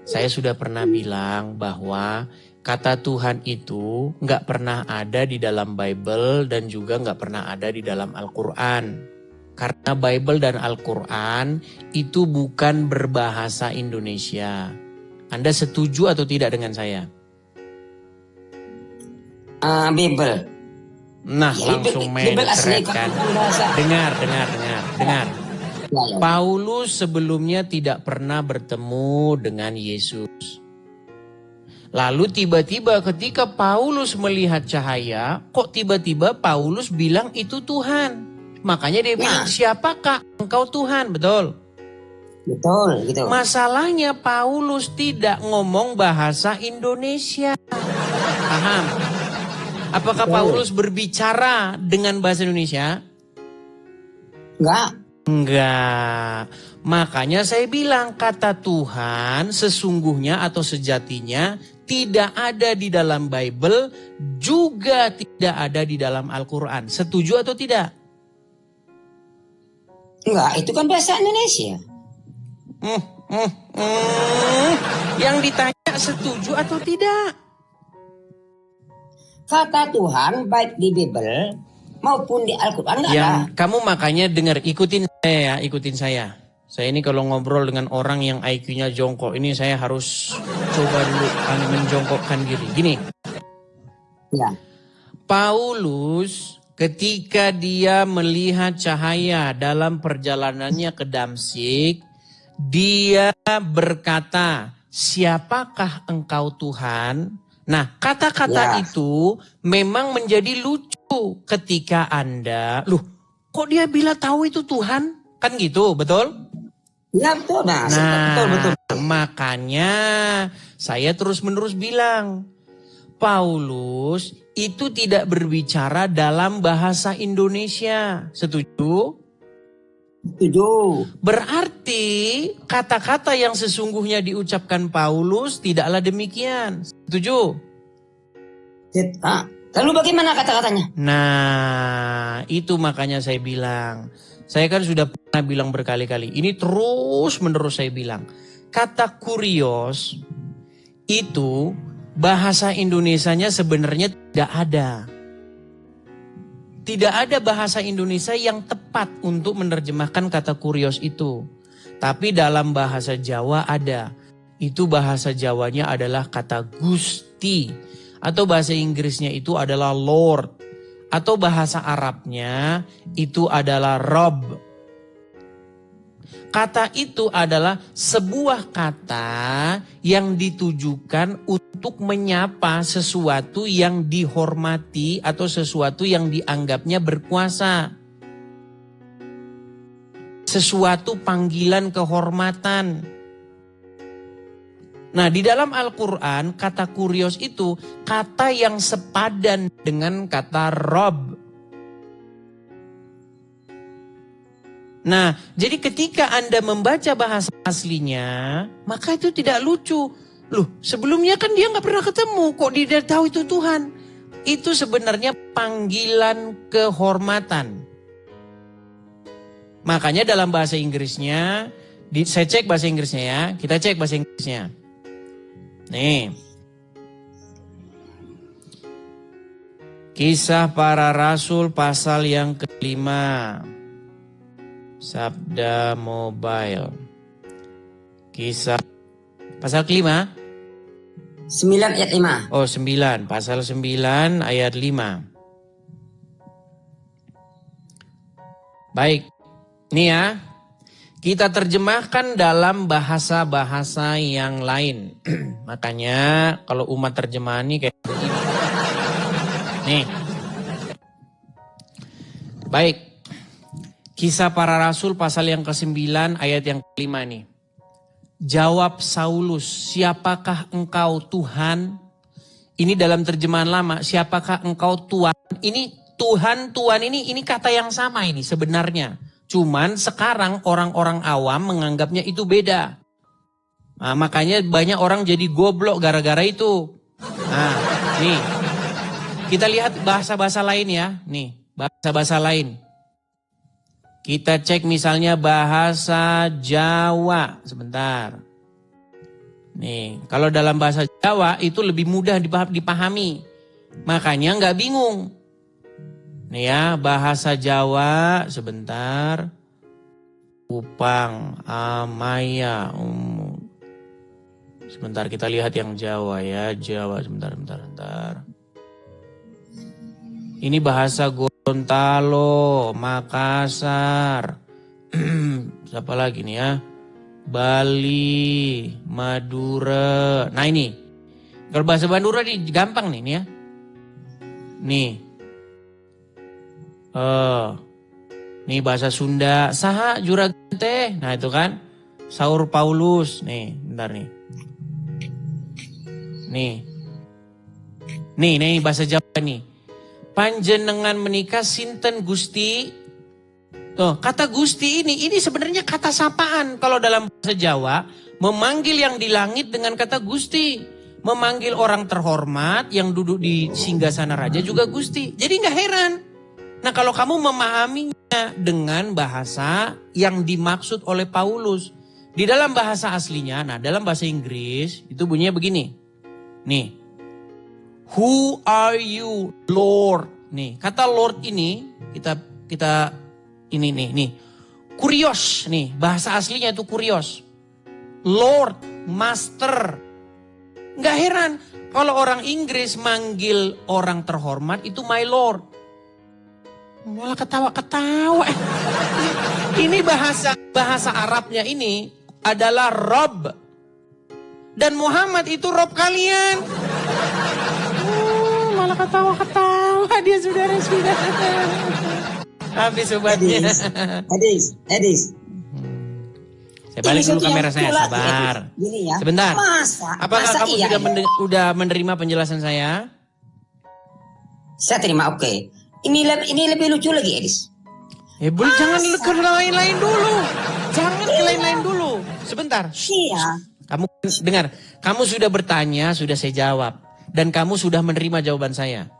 Saya sudah pernah bilang bahwa kata Tuhan itu nggak pernah ada di dalam Bible dan juga nggak pernah ada di dalam Al-Quran. Karena Bible dan Al-Quran itu bukan berbahasa Indonesia. Anda setuju atau tidak dengan saya? Bible. Nah, Ya, langsung Bible asli kan. kan bahasa. Dengar. Ya. Paulus sebelumnya tidak pernah bertemu dengan Yesus. Lalu tiba-tiba ketika Paulus melihat cahaya, kok tiba-tiba Paulus bilang itu Tuhan. Makanya dia bilang, siapakah engkau Tuhan? Betul? Betul, gitu. Masalahnya Paulus tidak ngomong bahasa Indonesia. Paham? Apakah Paulus berbicara dengan bahasa Indonesia? Enggak. Makanya saya bilang kata Tuhan sesungguhnya atau sejatinya tidak ada di dalam Bible, juga tidak ada di dalam Al-Quran. Setuju atau tidak? Enggak, itu kan bahasa Indonesia. Yang ditanya setuju atau tidak? Kata Tuhan baik di Bible maupun di Al-Quran enggak ada. Kamu makanya dengar, ikutin saya ya, ikutin saya. Saya ini kalau ngobrol dengan orang yang IQ-nya jongkok, ini saya harus coba dulu menjongkokkan diri. Gini. Ya. Paulus ketika dia melihat cahaya dalam perjalanannya ke Damsyik, dia berkata, siapakah engkau Tuhan? Nah, kata-kata itu memang menjadi lucu ketika Anda, kok dia bilang tahu itu Tuhan? Kan gitu, betul? Ya betul, betul. Makanya saya terus-menerus bilang, Paulus itu tidak berbicara dalam bahasa Indonesia. Setuju? Setuju. Berarti kata-kata yang sesungguhnya diucapkan Paulus tidaklah demikian. Setuju? Lalu bagaimana kata-katanya? Nah, itu makanya saya bilang. Saya kan sudah pernah bilang berkali-kali. Ini terus-menerus saya bilang. Kata kurios itu bahasa Indonesianya sebenarnya tidak ada. Tidak ada bahasa Indonesia yang tepat untuk menerjemahkan kata kurios itu. Tapi dalam bahasa Jawa ada. Itu bahasa Jawanya adalah kata Gusti. Atau bahasa Inggrisnya itu adalah Lord. Atau bahasa Arabnya itu adalah Rob. Kata itu adalah sebuah kata yang ditujukan untuk menyapa sesuatu yang dihormati atau sesuatu yang dianggapnya berkuasa. Sesuatu panggilan kehormatan. Nah, di dalam Al-Quran kata kurios itu kata yang sepadan dengan kata Rob. Nah, jadi ketika Anda membaca bahasa aslinya, maka itu tidak lucu. Loh, sebelumnya kan dia nggak pernah ketemu, kok dia tahu itu Tuhan? Itu sebenarnya panggilan kehormatan. Makanya dalam bahasa Inggrisnya, saya cek bahasa Inggrisnya ya, kita cek bahasa Inggrisnya. Nih. Kisah Para Rasul pasal yang ke-5. Sabda Mobile. Kisah pasal ke-5? 9 ayat 5. Oh 9, pasal 9 ayat 5. Baik, nih ya. Kita terjemahkan dalam bahasa-bahasa yang lain. Makanya kalau umat terjemahan nih kayak begini. Nih. Baik. Kisah Para Rasul pasal yang ke-9 ayat yang ke-5 nih. Jawab Saulus, siapakah engkau Tuhan? Ini dalam terjemahan lama, siapakah engkau Tuhan? Ini Tuhan ini kata yang sama ini sebenarnya. Cuman sekarang orang-orang awam menganggapnya itu beda. Nah, makanya banyak orang jadi goblok gara-gara itu. Nah, nih. Kita lihat bahasa-bahasa lain ya. Nih, bahasa-bahasa lain. Kita cek misalnya bahasa Jawa. Sebentar. Nih, kalau dalam bahasa Jawa itu lebih mudah dipahami. Makanya nggak bingung. Nih ya, bahasa Jawa sebentar. Kupang, Amaya, Sebentar kita lihat yang Jawa ya, Jawa sebentar. Ini bahasa Gorontalo, Makassar. Siapa lagi nih ya? Bali, Madura. Nah ini, kalau bahasa Madura nih gampang nih ya. Nih. Nih bahasa Sunda, saha juragan teh. Nah itu kan, Saur Paulus. Nih, bentar nih. Nih bahasa Jawa nih. Panjenengan menikah sinten Gusti. Tuh, kata Gusti ini sebenarnya kata sapaan. Kalau dalam bahasa Jawa, memanggil yang di langit dengan kata Gusti. Memanggil orang terhormat yang duduk di singgasana raja juga Gusti. Jadi nggak heran. Nah kalau kamu memahaminya dengan bahasa yang dimaksud oleh Paulus. Di dalam bahasa aslinya, nah dalam bahasa Inggris itu bunyinya begini. Nih, who are you Lord? Nih, kata Lord ini kita ini nih. Kurios nih, bahasa aslinya itu kurios. Lord, Master. Nggak heran kalau orang Inggris manggil orang terhormat itu my Lord. Malah ketawa-ketawa. Ini bahasa Arabnya ini adalah Rob. Dan Muhammad itu Rob kalian. Malah ketawa-ketawa dia saudara-saudara. Habis sobatnya. Edis. Saya balik dulu kamera saya, sabar. Gini ya. Sebentar. Apakah kamu iya, sudah menerima penjelasan saya? Saya terima, oke. Ini lebih lucu lagi, Edis. Boleh jangan ke lain-lain dulu. Jangan ke lain-lain dulu. Sebentar. Iya. Kamu dengar, kamu sudah bertanya, sudah saya jawab. Dan kamu sudah menerima jawaban saya.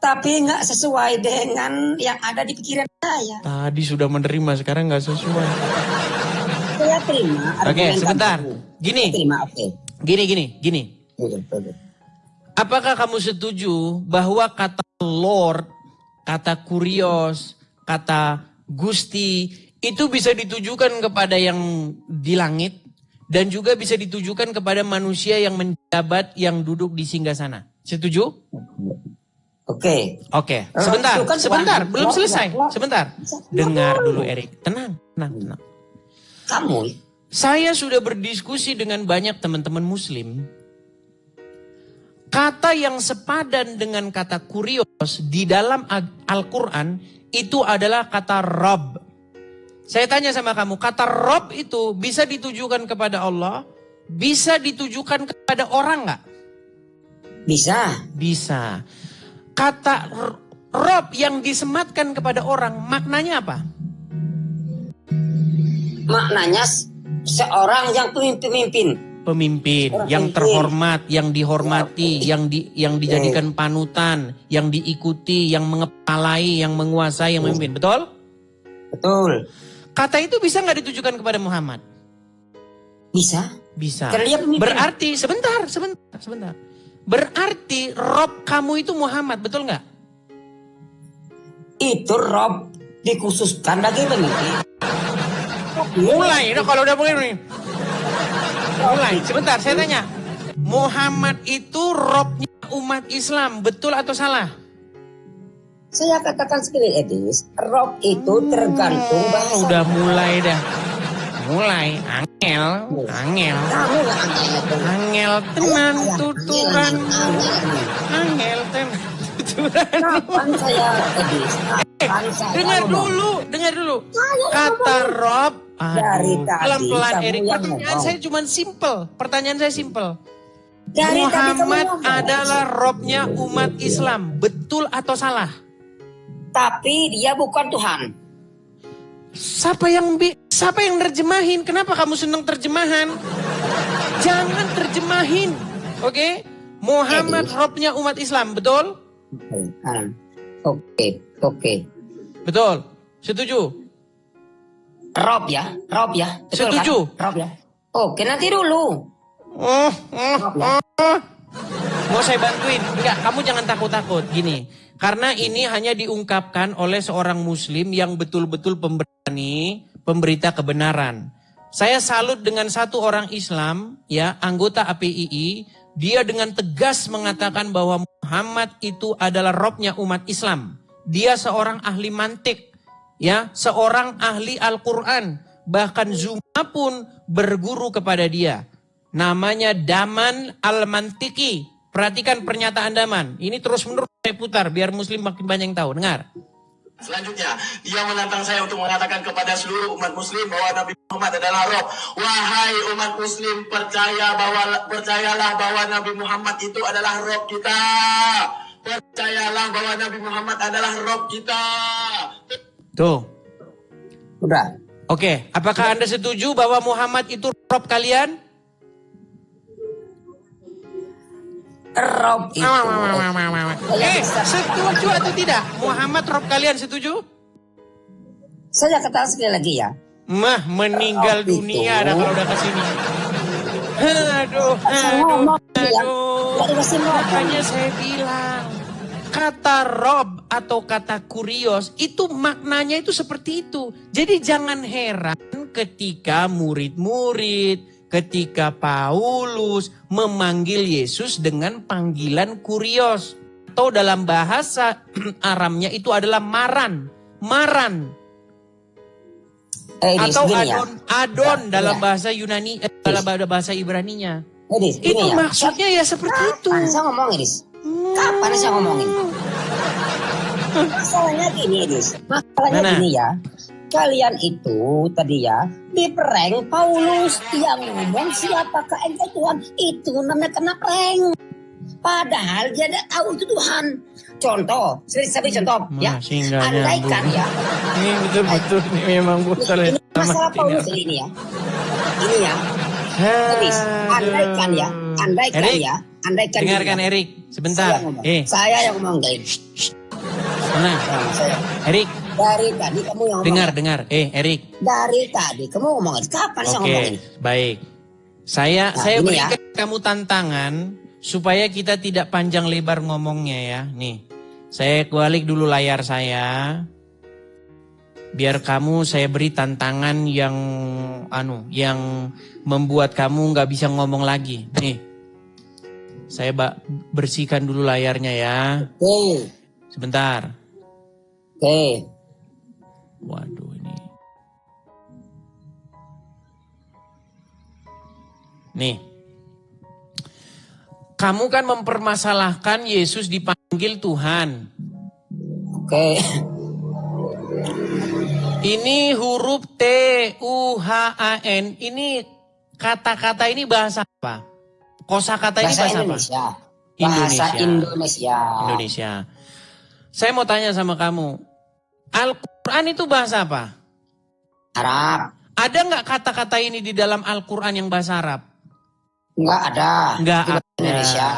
Tapi nggak sesuai dengan yang ada di pikiran saya. Tadi sudah menerima, sekarang nggak sesuai. Saya terima. Oke, sebentar. Gini. Terima, oke. Gini. Apakah kamu setuju bahwa kata Lord, kata kurios, kata Gusti, itu bisa ditujukan kepada yang di langit dan juga bisa ditujukan kepada manusia yang menjabat yang duduk di singgasana? Setuju? Oke. Oke, sebentar, itu kan sebentar, Tuhan. belum selesai. Loh. Sebentar. Dengar dulu Erik, tenang. Kamu Saya sudah berdiskusi dengan banyak teman-teman muslim. Kata yang sepadan dengan kata kurios di dalam Al-Quran itu adalah kata Rob. Saya tanya sama kamu, kata Rob itu bisa ditujukan kepada Allah, bisa ditujukan kepada orang nggak? bisa. Bisa. Kata Rob yang disematkan kepada orang, maknanya apa? Maknanya seorang yang pemimpin. Pemimpin, Orang yang pemimpin. terhormat, yang dihormati, yang dijadikan panutan, yang diikuti, yang mengepalai, yang menguasai, yang memimpin. Betul? Betul. Kata itu bisa nggak ditujukan kepada Muhammad? Bisa. Bisa. Karena dia pemimpin. Berarti, sebentar. Berarti Rob kamu itu Muhammad, betul nggak? Itu Rob dikhususkan bagi pemimpin. Mulai, kalau udah mulai. Mulai, sebentar saya tanya. Muhammad itu Robnya umat Islam, betul atau salah? Saya katakan sekali Edis, Rob itu tergantung bahasa. Udah mulai dah. Mulai, angel. Kamu yang aneh. Angel tenan tuturan. Angel tenan tuturan. Kapan saya Edis? Kapan saya Dengar ngomong? dulu. Kata Rob. Dari tadi Pelan-pelan kamu Erik. yang Pertanyaan ngomong. saya cuma simple. Pertanyaan saya simple. Dari tadi kamu Muhammad ngomong. adalah Robnya umat Islam. Betul atau salah? Tapi dia bukan Tuhan. Siapa yang nerjemahin? Kenapa kamu senang terjemahan? Jangan terjemahin. Oke? Muhammad Robnya umat Islam. Betul? Oke. Betul. Setuju? Rob ya. Betul Setuju. Kan? Rob ya. Oke, nanti dulu. Mau saya bantuin? Enggak, kamu jangan takut-takut. Gini, karena ini hanya diungkapkan oleh seorang muslim yang betul-betul pemberani, pemberita kebenaran. Saya salut dengan satu orang Islam, ya, anggota APII. Dia dengan tegas mengatakan bahwa Muhammad itu adalah Robnya umat Islam. Dia seorang ahli mantik, ya, seorang ahli Al-Quran. Bahkan Zuma pun berguru kepada dia. Namanya Daman Al-Mantiki. Perhatikan pernyataan Daman. Ini terus menerus saya putar biar muslim makin banyak yang tahu. Dengar. Selanjutnya, dia menantang saya untuk mengatakan kepada seluruh umat muslim bahwa Nabi Muhammad adalah Rob. Wahai umat muslim, percayalah bahwa Nabi Muhammad itu adalah Rob kita. Percayalah bahwa Nabi Muhammad adalah Rob kita. Tuh. Udah. Oke, apakah Anda setuju bahwa Muhammad itu Rob kalian? Rob itu. Setuju atau tidak? Muhammad Rob kalian setuju? Saya katakan sekali lagi ya. Mah meninggal Rob dunia itu. dah kalau udah kesini. Aduh. Makanya saya bilang. Kata Rob atau kata kurios itu maknanya itu seperti itu. Jadi jangan heran ketika murid-murid, ketika Paulus memanggil Yesus dengan panggilan kurios. Atau dalam bahasa Aramnya itu adalah maran. Maran. Atau adon dalam bahasa Yunani, dalam bahasa Ibraninya. Itu maksudnya ya seperti itu. Kapan saya ngomong Edis? Kapan saya ngomongin? Masalahnya gini Edis. Masalahnya gini ya. Kalian itu tadi ya diprank Paulus yang ngomong siapakah engkau Tuhan. Itu namanya kena prank. Padahal dia tidak tahu itu Tuhan. Contoh, saya beri contoh ya. Andaikan ya. Ini betul-betul memang betul. Ini masalah Paulus ini ya. Ini ya. Edis, andaikan ya. Andaikan dengarkan ya. Erik sebentar. Saya yang ngomong guys. Tenang. Erik. Dari tadi kamu yang ngomong. Dengar. Erik. Dari tadi kamu ngomong. Kapan saya ngomongin? Baik. Saya ini berikan kamu tantangan supaya kita tidak panjang lebar ngomongnya ya. Nih. Saya balik dulu layar saya. Biar kamu saya beri tantangan yang membuat kamu nggak bisa ngomong lagi. Nih. Saya bersihkan dulu layarnya ya. Oke. Sebentar. Oke. Waduh ini. Nih. Kamu kan mempermasalahkan Yesus dipanggil Tuhan. Oke. Ini huruf T-U-H-A-N. Ini kata-kata ini bahasa apa? Kosakata ini bahasa Indonesia. apa? Bahasa Indonesia. Indonesia. Saya mau tanya sama kamu. Al-Quran itu bahasa apa? Arab. Ada nggak kata-kata ini di dalam Al-Quran yang bahasa Arab? Nggak ada. Nggak Di ada. Indonesia.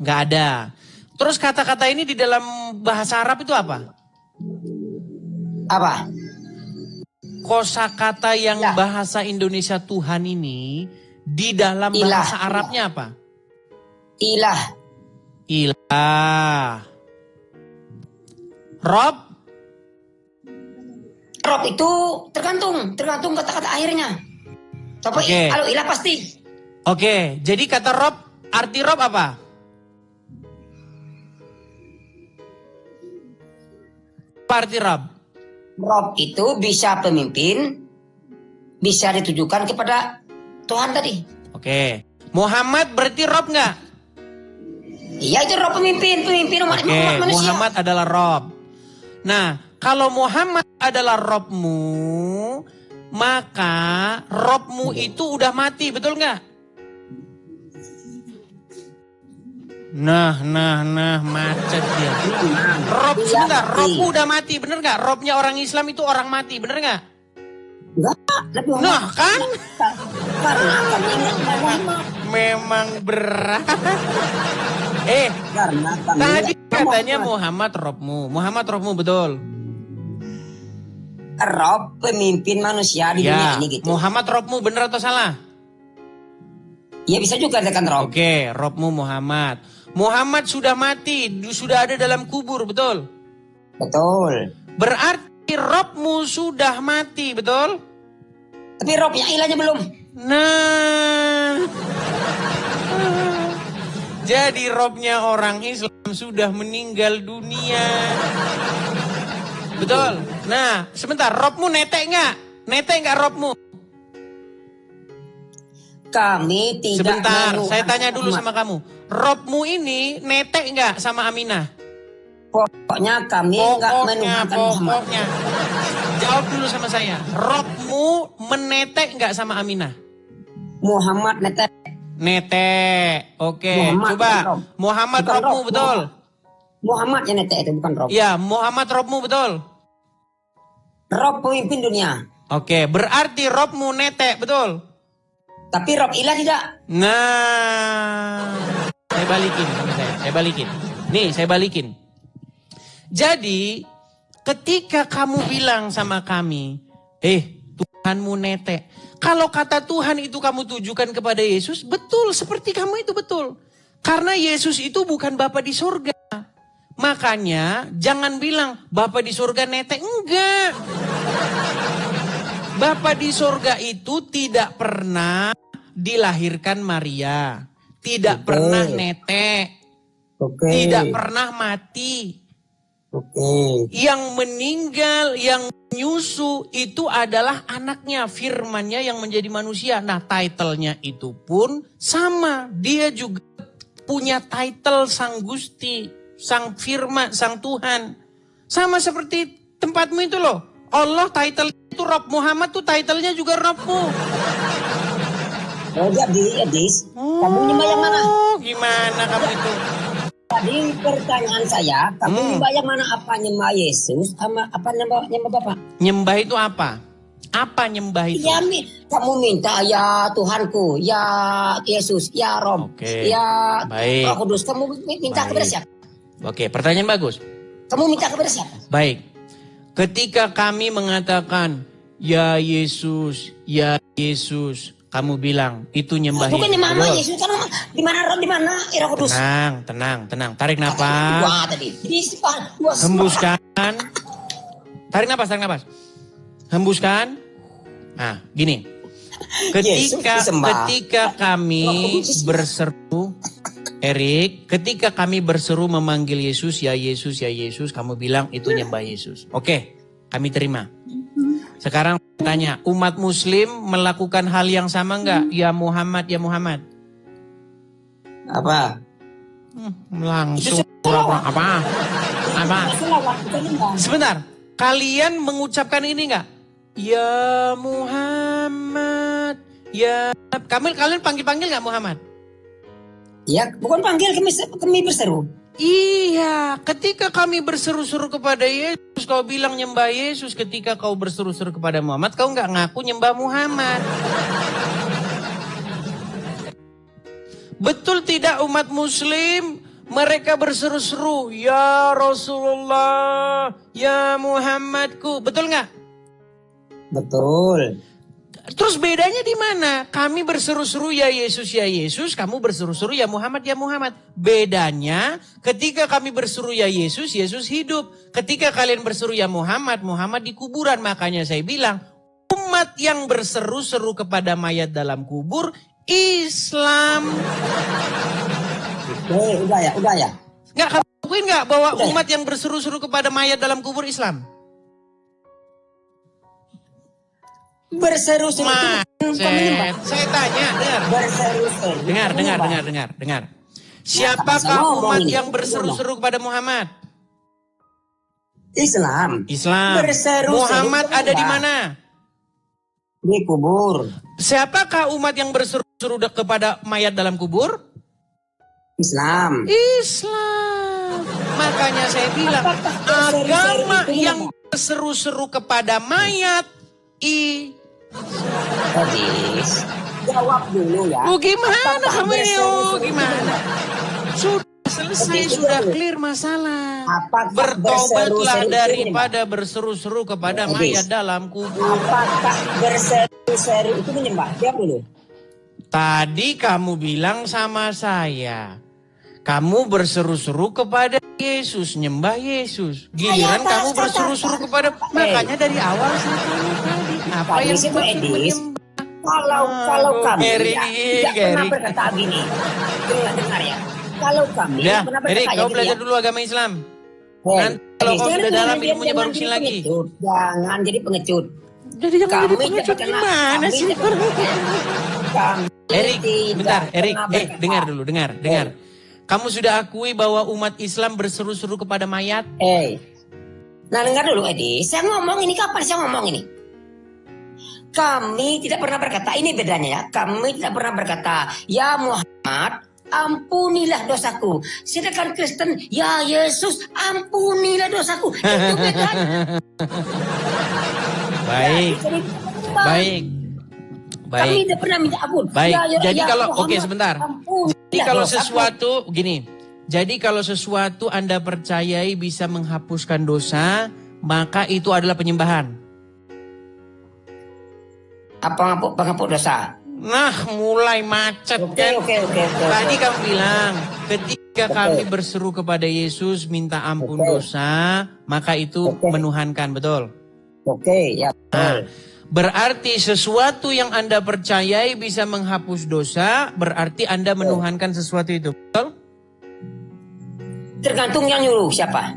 Nggak ada. Terus kata-kata ini di dalam bahasa Arab itu apa? Apa? Kosakata yang bahasa Indonesia Tuhan ini di dalam bahasa Arabnya apa? Ilah. Ilah. Rob? Rob itu tergantung kata-kata akhirnya. Tapi Oke. kalau ilah pasti. Oke, jadi kata Rob, arti Rob apa? Apa arti Rob? Rob itu bisa pemimpin, bisa ditujukan kepada Tuhan tadi. Oke. Muhammad berarti Rob nggak? Iya itu Rob pemimpin umat Oke, manusia. Muhammad adalah Rob. Nah, kalau Muhammad adalah Robmu, maka Robmu itu udah mati, betul nggak? Nah, macet dia. Rob, sebentar, Robmu udah mati, bener nggak? Robnya orang Islam itu orang mati, bener nggak? Enggak, Nah, kan? Karena kami ingat Muhammad. Memang berat. Karena kami Tadi ingat katanya Muhammad. Muhammad Robmu, betul? Rob pemimpin manusia di dunia ini gitu. Muhammad Robmu, bener atau salah? Ya bisa juga katakan Rob. Oke, Robmu Muhammad. Muhammad sudah mati, sudah ada dalam kubur, betul? Betul. Berarti Robmu sudah mati, betul? Tapi Robnya ilahnya belum. Nah, jadi Robnya orang Islam sudah meninggal dunia. Betul? Nah, sebentar, Robmu netek nggak? Netek nggak Robmu? Kami tidak. Sebentar, menuhan saya tanya dulu Muhammad. sama kamu. Robmu ini netek nggak sama Aminah? Pokoknya kami nggak menuhankan Muhammad. Pokoknya. Jawab dulu sama saya. Robmu menetek nggak sama Aminah? Muhammad netek. Netek. Oke, Muhammad, coba. bukan Rob. Muhammad Bukan Robmu Rob, betul? Muhammad yang netek itu bukan Rob. Ya, Muhammad Robmu betul? Rob pemimpin dunia. Oke, berarti Robmu netek, betul? Tapi Rob ilah tidak. Nah, saya balikin sama saya balikin. Nih, saya balikin. Jadi, ketika kamu bilang sama kami, Tuhanmu netek. Kalau kata Tuhan itu kamu tujukan kepada Yesus, betul, seperti kamu itu betul. Karena Yesus itu bukan Bapa di surga. Makanya, jangan bilang Bapa di surga netek. Enggak. Bapa di surga itu tidak pernah dilahirkan Maria. Tidak pernah netek. Tidak pernah mati. Yang meninggal, yang menyusu itu adalah anaknya, firmannya yang menjadi manusia. Nah, title-nya itu pun sama. Dia juga punya title Sang Gusti, Sang Firman, Sang Tuhan. Sama seperti tempatmu itu loh. Allah title itu Rob, Muhammad tuh title-nya juga Robmu. Oh jadi Edis, kamu nyembah yang mana? Gimana kamu itu? Tadi pertanyaan saya, kamu nyembah yang mana? Apa nyembah Yesus sama apa nyembah Bapak? Nyembah itu apa? Apa nyembah itu? Ya, kamu minta ya Tuhanku, ya Yesus, ya Rob, ya baik. Roh Kudus. Kamu minta kepada siapa? Oke, pertanyaan bagus. Kamu minta kepada siapa? Baik. Ketika kami mengatakan, ya Yesus, kamu bilang itu nyembah Yesus. Bukan nyembah Yesus, karena di mana Rob, di mana Roh Kudus? Tenang. Tarik nafas. Dua tadi. Hembuskan. Tarik nafas. Hembuskan. Nah, gini. Ketika kami berseru, Erik, ketika kami berseru memanggil Yesus, ya Yesus, ya Yesus, kamu bilang itu nyembah Yesus. Oke, kami terima. Sekarang tanya, umat muslim melakukan hal yang sama enggak? Ya Muhammad, ya Muhammad. Apa? Langsung apa? Sebentar, kalian mengucapkan ini enggak? Ya Muhammad, ya. Kalian panggil-panggil enggak Muhammad? Ya, bukan panggil, kami berseru. Iya, ketika kami berseru-seru kepada Yesus, kau bilang nyembah Yesus. Ketika kau berseru-seru kepada Muhammad, kau nggak ngaku nyembah Muhammad. Betul tidak umat muslim? Mereka berseru-seru, ya Rasulullah, ya Muhammadku. Betul nggak? Betul. Terus bedanya di mana? Kami berseru-seru ya Yesus, kamu berseru-seru ya Muhammad, ya Muhammad. Bedanya ketika kami berseru ya Yesus, Yesus hidup. Ketika kalian berseru ya Muhammad, Muhammad di kuburan. Makanya saya bilang, umat yang berseru-seru kepada mayat dalam kubur, Islam. Udah ya. Nggak, kamu akuin nggak bahwa umat yang berseru-seru kepada mayat dalam kubur Islam? Berseru-seru. Saya tanya, dengar. Siapakah umat yang berseru-seru kepada Muhammad? Islam. Muhammad ada di mana? Di kubur. Siapakah umat yang berseru-seru kepada mayat dalam kubur? Islam. Makanya saya bilang, agama yang berseru-seru kepada mayat Hadis. Jawab dulu ya. Gimana kamu ini? Gimana? Sudah selesai, sudah clear masalah. Bertobatlah daripada berseru-seru kepada mayat dalam kubur. Apakah berseru-seru itu menyembah? Jawab dulu. Tadi kamu bilang sama saya, kamu berseru-seru kepada Yesus, nyembah Yesus. Giliran kamu berseru-seru kepada, makanya dari awal saya tanya tadi, apa yang dimaksud menyembah? Kalau kami tidak pernah Erik. berkata gini, dengar ya. Kalau kami Ya, pernah berkata Erik, kau gini belajar ya. dulu agama Islam. Nanti kalau kau sudah dalam ilmunya baru sini lagi. Jangan jadi pengecut. Jadi jangan jadi pengecut gimana sih? Erik, bentar, Erik, dengar dulu, dengar. Kamu sudah akui bahwa umat Islam berseru-seru kepada mayat? Nah dengar dulu Edi, saya ngomong ini kapan saya ngomong ini? Kami tidak pernah berkata, ini bedanya ya, kami tidak pernah berkata, ya Muhammad, ampunilah dosaku. Sedangkan Kristen, ya Yesus, ampunilah dosaku. Itu bedanya. Baik. Kami tidak pernah minta ampun. Baik, jadi kalau, Muhammad, sebentar. Jadi kalau sesuatu, jadi kalau sesuatu Anda percayai bisa menghapuskan dosa, maka itu adalah penyembahan. Apa penghapus dosa? Nah, mulai macet kan. Oke. Tadi kamu bilang, ketika kami berseru kepada Yesus minta ampun dosa, maka itu menuhankan, betul? Ya. Nah, berarti sesuatu yang Anda percayai bisa menghapus dosa, berarti Anda menuhankan sesuatu itu, betul? Tergantung yang nyuruh siapa.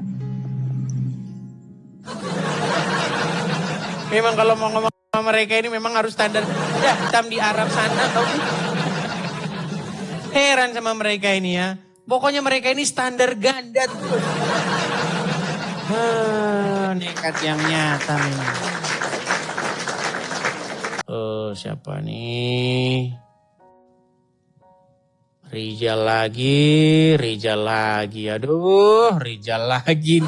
Memang kalau mau ngomong sama mereka ini memang harus standar ya, hitam di Arab sana. Heran sama mereka ini ya. Pokoknya mereka ini standar ganda terus. Nekat yang nyata memang. Siapa nih? Rijal lagi. Aduh, Rijal lagi.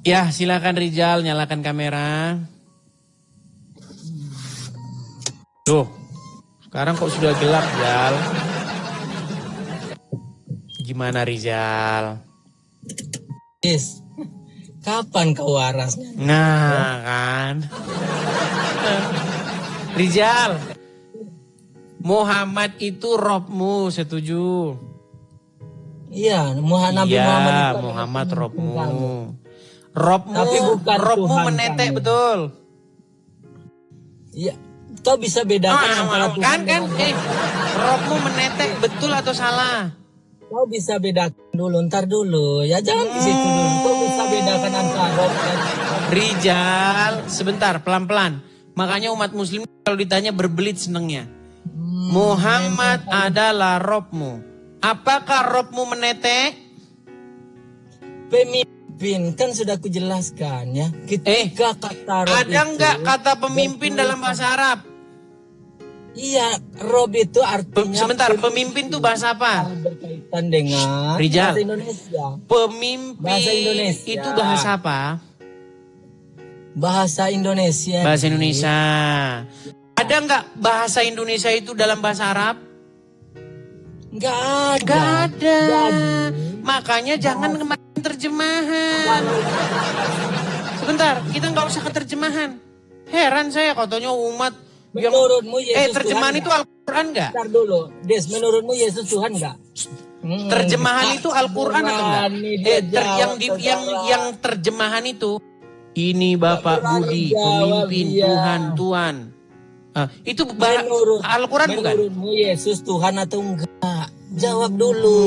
Ya, silakan Rijal, nyalakan kamera. Tuh, sekarang kok sudah gelap, Jal. Gimana Rijal? Kapan kau warasnya? Nah, kan. Rijal, Muhammad itu Robmu, setuju? Iya, Nabi Muhammad itu Muhammad Robmu. Robmu menetek, betul? Iya. Kau bisa bedakan antara Tuhan kan, dengan robmu menetek betul atau salah? Kau bisa bedakan dulu, ntar dulu. Ya jangan di situ dulu. Kau bisa bedakan antara rob dan Rijal, sebentar, pelan-pelan. Makanya umat muslim kalau ditanya berbelit senengnya. Muhammad adalah robmu. Apakah robmu menetek? pemimpin. Kan sudah kujelaskan ya. Ketika kata rob Ada nggak kata pemimpin dalam bahasa Arab? Iya, rob itu artinya Sebentar, pemimpin itu bahasa apa? berkaitan dengan Rijal. bahasa Indonesia. Pemimpin Bahasa Indonesia. itu bahasa apa? Bahasa Indonesia. Bahasa Indonesia. Ada nggak bahasa Indonesia itu dalam bahasa Arab? Nggak ada. Nggak ada. Jadi, Makanya jangan kemarin terjemahan. Sebentar, kita nggak usah ke terjemahan. Heran saya katanya umat yang menurutmu Yesus terjemahan Tuhan itu Al-Quran nggak? Ntar dulu, Des, menurutmu Yesus Tuhan nggak? Terjemahan itu Al-Quran atau enggak? Berani dia jawab, Yang terjemahan itu ini Bapak Budi, pemimpin Tuhan. Itu Al-Quran bukan? Menurutmu Yesus Tuhan atau enggak? Jawab dulu.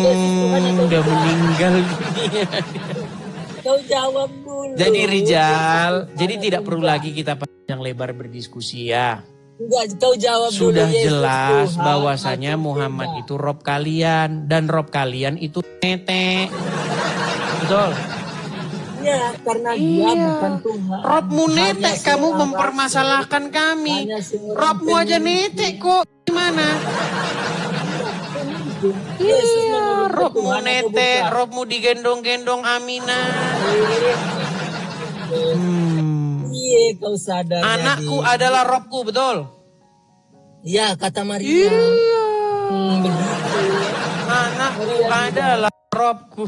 Yesus Tuhan atau Udah enggak? meninggal dunia. Kau jawab dulu. Jadi Rijal, jadi tidak perlu lagi kita panjang lebar berdiskusi ya. Enggak, kau jawab Sudah dulu. Yesus jelas Tuhan bahwasanya atau Muhammad enggak? itu rob kalian dan rob kalian itu netek. Betul. Ya, karena dia bukan Tuhan. Robmu netek, Hanya kamu seorang mempermasalahkan kami. Hanya seorang Robmu aja netek kok. Gimana? Yesus Iya, menurut robmu Tuhan atau netek, bukan? robmu digendong-gendong Aminah. Iya, kau sadar. Anakku adalah robku, betul? Iya, kata Maria. Iya. Begitu. Anakku adalah robku.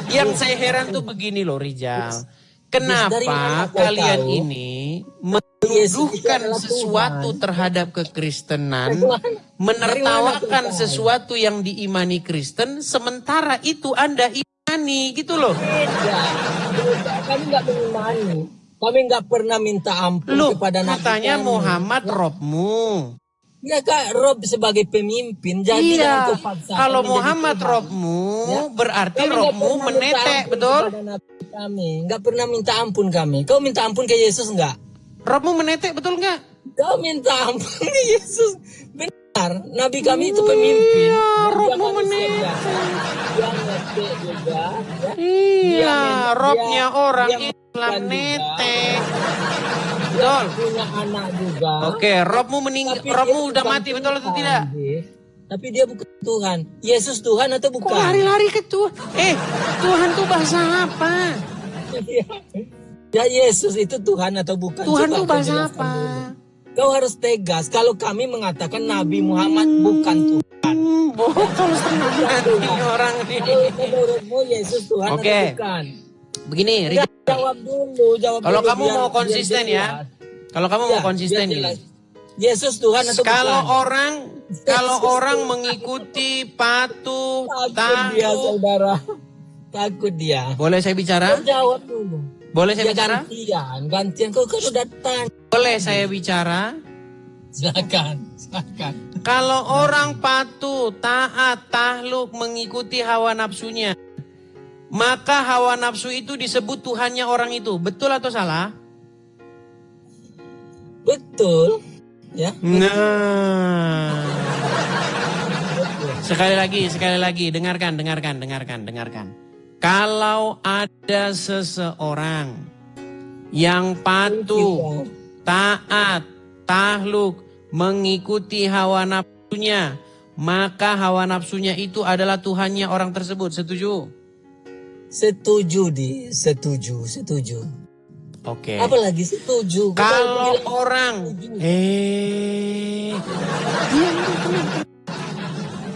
Yang saya heran tuh begini loh Rijal. dari Kenapa mana kau kalian tahu? ini menuduhkan sesuatu terhadap kekristenan, menertawakan sesuatu yang diimani Kristen, sementara itu Anda imani gitu loh. Beda. Kami nggak mengimani. Kami nggak pernah minta ampun Loh, kepada Nabi katanya kami. Muhammad robmu. Ya Kak, Rob sebagai pemimpin. Jadi Iya, jangan kau paksakan kalau menjadi Muhammad Tuhan. robmu, Ya. berarti Kami nggak robmu pernah minta menetek, ampun betul? kepada Nabi kami. Nggak pernah minta ampun kami. Kau minta ampun ke Yesus nggak? Robmu menetek, betul nggak? Kau minta ampun ke Yesus. Benar. Nabi kami itu pemimpin. Iya, Dan dia robmu manusia menetek. biasa. Dia ngetek juga. Ya. Iya, robnya orang dia Islam makan juga. netek. Dia Betul. punya anak juga. Oke, robmu meninggal, Tapi robmu dia udah bukan mati, betul atau Tuhan, tidak? Des. Tapi dia bukan Tuhan. Yesus Tuhan atau Kok bukan? lari-lari ke Tuhan? Tuhan tuh bahasa apa? Ya Yesus itu Tuhan atau bukan? Tuhan Coba tuh kau bahasa jelaskan apa? dulu. Kau harus tegas. Kalau kami mengatakan Nabi Muhammad bukan Tuhan. Bokol setengah mati orang ini. Kalau menurutmu Yesus Tuhan Oke. atau bukan? Begini, Enggak, jawab dulu. kalau dulu, kamu biar- mau biar konsisten jelas. ya, kalau kamu mau Ya, konsisten biar nih. jelas. Yesus Tuhan atau Kalau bukan? kalau orang mengikuti patuh, Takut dia takluk, saudara. Takut dia. boleh saya bicara? Kau jawab dulu. Boleh saya Ya bicara? gantian. Kau kan udah tanya. Boleh saya bicara? Silakan. Kalau orang patuh, taat, tahluk, mengikuti hawa nafsunya, maka hawa nafsu itu disebut Tuhannya orang itu. Betul atau salah? Betul. Ya. Nah. Sekali lagi, dengarkan. Kalau ada seseorang yang patuh, taat, tahluk, mengikuti hawa nafsunya, maka hawa nafsunya itu adalah Tuhannya orang tersebut. Setuju? Setuju, setuju. Oke. Apalagi setuju. Kalau orang,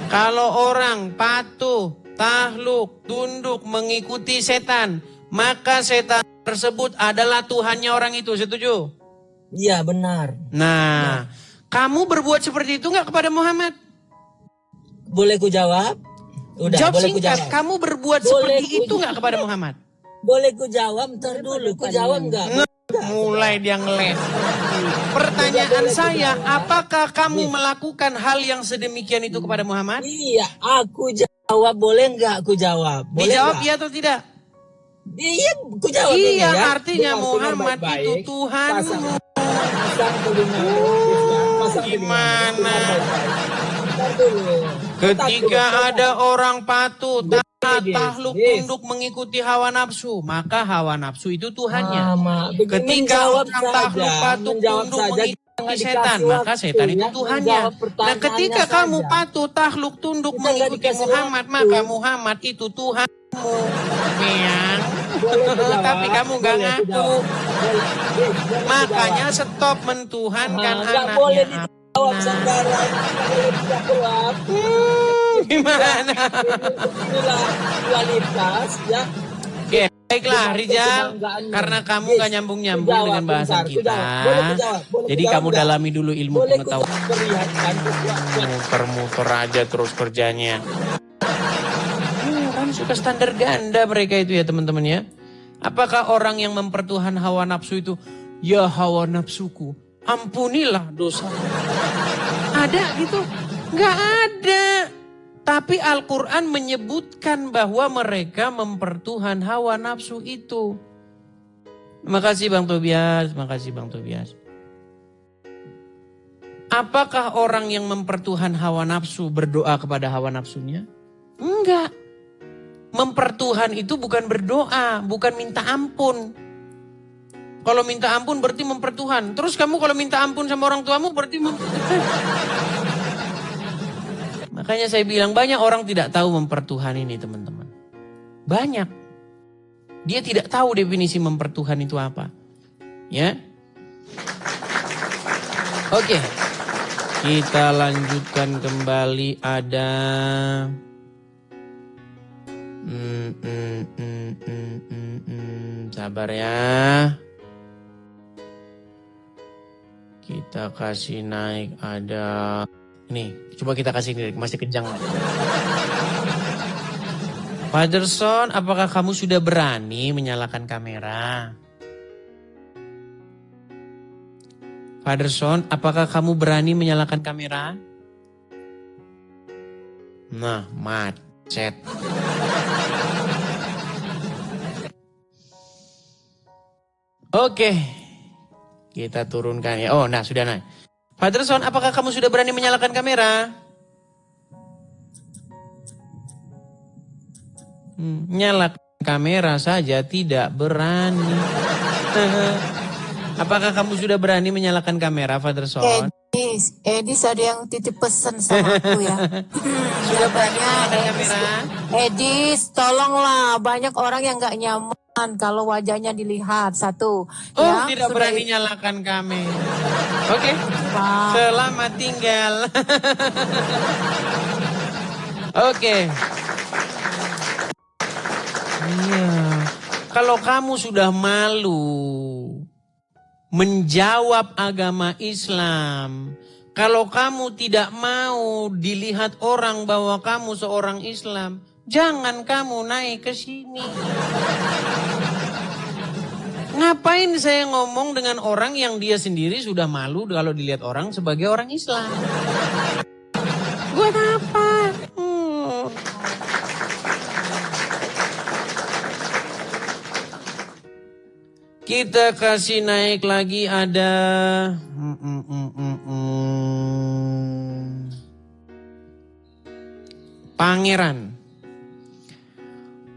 kalau orang patuh, tahluk, tunduk, mengikuti setan, maka setan tersebut adalah Tuhannya orang itu. Setuju? Iya, benar. Nah, kamu berbuat seperti itu nggak kepada Muhammad? Boleh ku jawab? Udah, Jawab boleh ku singkat. jawab. Kamu berbuat Boleh seperti ku itu nggak kepada Muhammad? Boleh ku jawab, ntar dulu. Ku jawab nggak? Mulai dia ngeles. Pertanyaan saya, apakah kamu melakukan hal yang sedemikian itu kepada Muhammad? Iya, aku jawab. Boleh nggak aku jawab? Boleh Dijawab nggak? iya atau tidak? Iya, aku jawab ini Iya, ya. artinya Dengan Muhammad baik-baik, itu Tuhanmu. pasang telinga, pasang telinga. Gimana? Bentar dulu. Ketika ada orang patuh, taat, Dis, takluk, Dis. tunduk mengikuti hawa nafsu, maka hawa nafsu itu Tuhannya. Mama, Ketika menjawab orang takluk, saja, patuh, menjawab tunduk saja, mengikuti jangan setan, dikasih maka waktu, setan itu ya, Tuhannya. menjawab Nah, pertanyaannya ketika kamu saja. patuh, takluk, tunduk Kita nggak mengikuti dikasih Muhammad, waktu. maka Muhammad itu Tuhanmu. Meang. Boleh aku jawab, Tapi kamu gak boleh aku ngaku. jawab. Boleh, Dis, boleh aku Makanya jawab. stop mentuhankan Nggak boleh anaknya. dijawab saudara, nggak boleh dijawab. Gimana? Inilah dualitas ya. Oke, baiklah Dengan Rijal, kebanggaanmu. karena kamu Yes, gak nyambung-nyambung kujawab, dengan bahasan bentar, kita. kujawab. Boleh kujawab, boleh Jadi kujawab kamu nggak? dalami dulu ilmu Boleh pengetahuan. perlihatkan Muter-muter aja terus kerjanya. Kan suka standar ganda mereka itu ya teman-teman ya. Apakah orang yang mempertuhan hawa nafsu itu, ya hawa nafsuku, ampunilah dosa. Ada gitu? Nggak ada. Tapi Al-Quran menyebutkan bahwa mereka mempertuhan hawa nafsu itu. Terima kasih Bang Tobias, terima kasih Bang Tobias. Apakah orang yang mempertuhan hawa nafsu berdoa kepada hawa nafsunya? Enggak. Mempertuhan itu bukan berdoa, bukan minta ampun. Kalau minta ampun berarti mempertuhan. Terus kamu kalau minta ampun sama orang tuamu berarti mempertuhan. Makanya saya bilang banyak orang tidak tahu mempertuhan ini teman-teman. Banyak. Dia tidak tahu definisi mempertuhan itu apa. Ya. Oke. Kita lanjutkan kembali ada... Sabar ya. Kita kasih naik ada... Nih, coba kita kasih naik, masih kencang. Fatherson, apakah kamu sudah berani menyalakan kamera? Fatherson, apakah kamu berani menyalakan kamera? Nah, macet. Oke, kita turunkan ya. Oh, nah sudah naik. Fatherson, apakah kamu sudah berani menyalakan kamera? Nyalakan kamera saja tidak berani. Apakah kamu sudah berani menyalakan kamera, Fatherson? Edis ada yang titip pesan sama aku ya. Sudah berani menyalakan kamera? Edis, tolonglah, banyak orang yang gak nyaman kalau wajahnya dilihat. Satu. Oh, ya, tidak sudah berani nyalakan kamera. Oke. Selamat tinggal. Oke. Iya. Kalau kamu sudah malu menjawab agama Islam, kalau kamu tidak mau dilihat orang bahwa kamu seorang Islam, jangan kamu naik ke sini. Ngapain saya ngomong dengan orang yang dia sendiri sudah malu kalau dilihat orang sebagai orang Islam? Buat apa? Kita kasih naik lagi ada... Pangeran.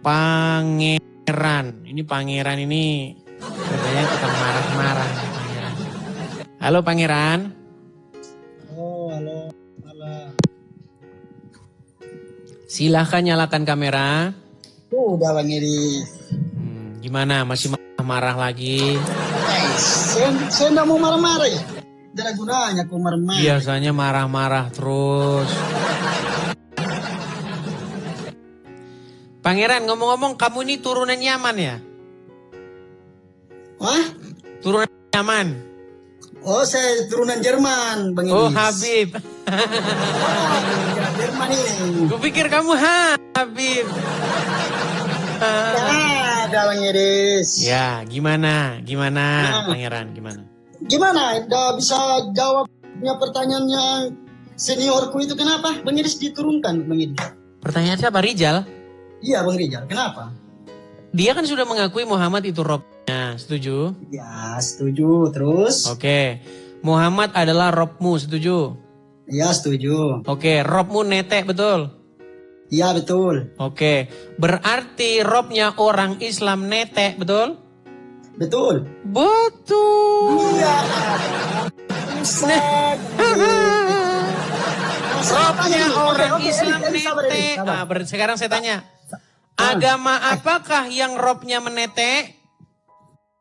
Pangeran. Ini pangeran ini kerjanya tukang marah-marah. Pangeran. Halo Pangeran. Oh, halo. Silahkan nyalakan kamera. Udah Bang Edi. Gimana? Masih marah lagi? Saya nggak mau marah-marah ya. Tidak ada gunanya aku marah-marah. Biasanya marah-marah terus. Pangeran, ngomong-ngomong kamu ini turunan Yaman ya? Wah? Turunan Yaman? Oh, saya turunan Jerman, Bang Edi. Oh, Habib. Jerman ini. Kupikir kamu Habib. ada Bang Edis. Ya, gimana? Gimana, Nah. Pangeran? Gimana? Gimana? Nggak bisa jawabnya pertanyaannya seniorku itu kenapa Bang Edis diturunkan Bang Edis? Pertanyaan siapa? Rijal? Iya Bang Rijal, kenapa? Dia kan sudah mengakui Muhammad itu Robnya, setuju? Ya setuju, terus? Oke, Muhammad adalah Robmu, setuju? Ya setuju. Oke, Robmu netek, betul? Iya betul. Oke, berarti Robnya orang Islam netek, betul? Betul. Betul. Iya. Robnya orang Oke, Islam Edis, sabar, Edis, netek. sabar. Nah, sekarang saya tanya, agama apakah yang Robnya menetek?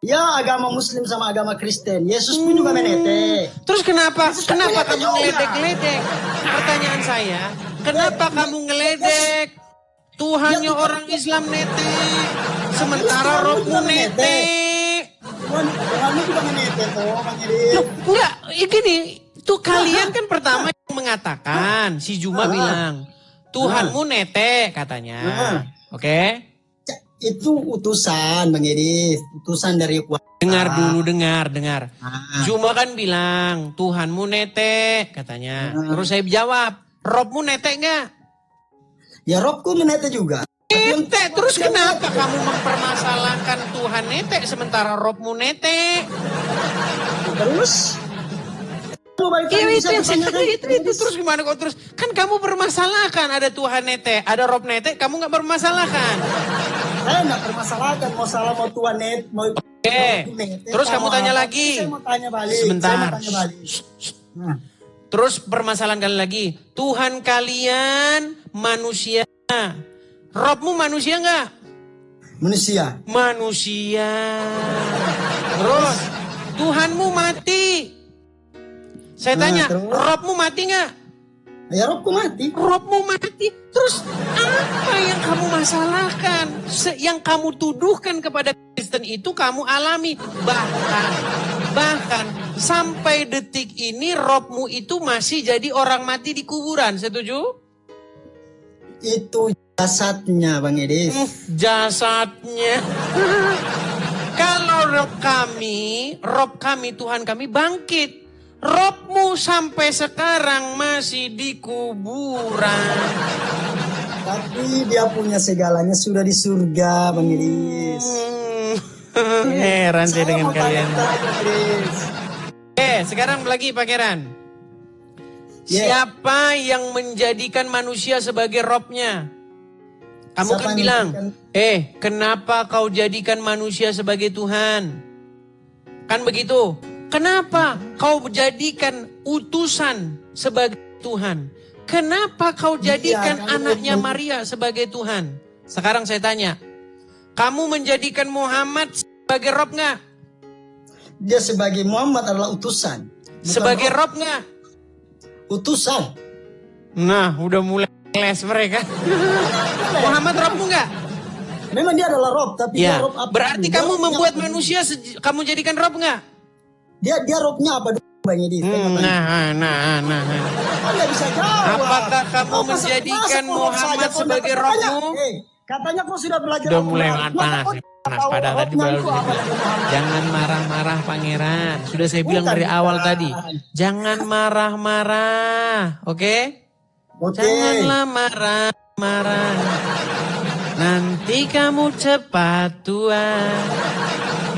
Ya agama Muslim sama agama Kristen. Yesus pun juga menetek. Terus kenapa Yesus kamu menetek juga. ngeledek-ledek? Pertanyaan saya, kenapa kamu ngeledek? Tuhannya orang Islam netek, sementara Robmu netek. Tuhanmu juga menetek toh Bang Edis. Loh, enggak, gini, tuh kalian kan pertama yang mengatakan, si Juma bilang, Tuhanmu netek katanya. Oke? Itu utusan Bang Edis, utusan dari kuasa. Dengar dulu, dengar. Juma kan bilang, Tuhanmu netek katanya. Terus saya jawab, Robmu netek enggak? Ya Robku menetek juga. Netek, terus kenapa kamu mempermasalahkan Tuhan netek sementara Robmu netek? Terus? Iya itu terus gimana kok terus? Kan kamu permasalahkan ada Tuhan netek, ada Rob netek, kamu nggak permasalahkan. Saya nggak permasalahkan mau Tuhan net, mau terus kamu tanya lagi. Saya mau tanya balik. Sebentar. Nah. Terus permasalahan kalian lagi. Tuhan kalian manusia. Robmu manusia nggak? Manusia. Manusia. Terus Tuhanmu mati. Saya tanya, Robmu mati nggak? Ya Robku mati. Robmu mati. Terus apa yang kamu masalahkan? Yang kamu tuduhkan kepada Kristen itu kamu alami. Bahkan sampai detik ini Robmu itu masih jadi orang mati di kuburan. Setuju? Itu jasadnya Bang Edis. Jasadnya. Kalau Rob kami, Tuhan kami bangkit. Robmu sampai sekarang masih di kuburan. Tapi dia punya segalanya sudah di surga Bang Edis. Heran saya dengan kalian. Sekarang lagi Pangeran. Siapa yang menjadikan manusia sebagai Robnya? Kamu kan bilang, kenapa kau jadikan manusia sebagai Tuhan? Kan begitu. Kenapa kau jadikan utusan sebagai Tuhan? Kenapa kau jadikan anaknya Maria sebagai Tuhan? Sekarang saya tanya, kamu menjadikan Muhammad sebagai Rob nggak? Dia sebagai Muhammad adalah utusan. Sebagai Rob nggak? Utusan. Nah, udah mulai les mereka. Muhammad Robmu nggak? Memang dia adalah Rob, tapi dia Rob apa? Berarti kamu membuat manusia, kamu jadikan Rob nggak? Dia Robnya apa dulu Bang Edis? Nah. Nggak bisa jawab. Apakah kamu menjadikan Muhammad sebagai Robmu? Katanya kau sudah belajar. Udah mulai panas. Padahal tadi baru jangan marah-marah Pangeran. Sudah saya bilang dari awal tadi. Jangan marah-marah. Oke? Janganlah marah-marah. Nanti kamu cepat tua.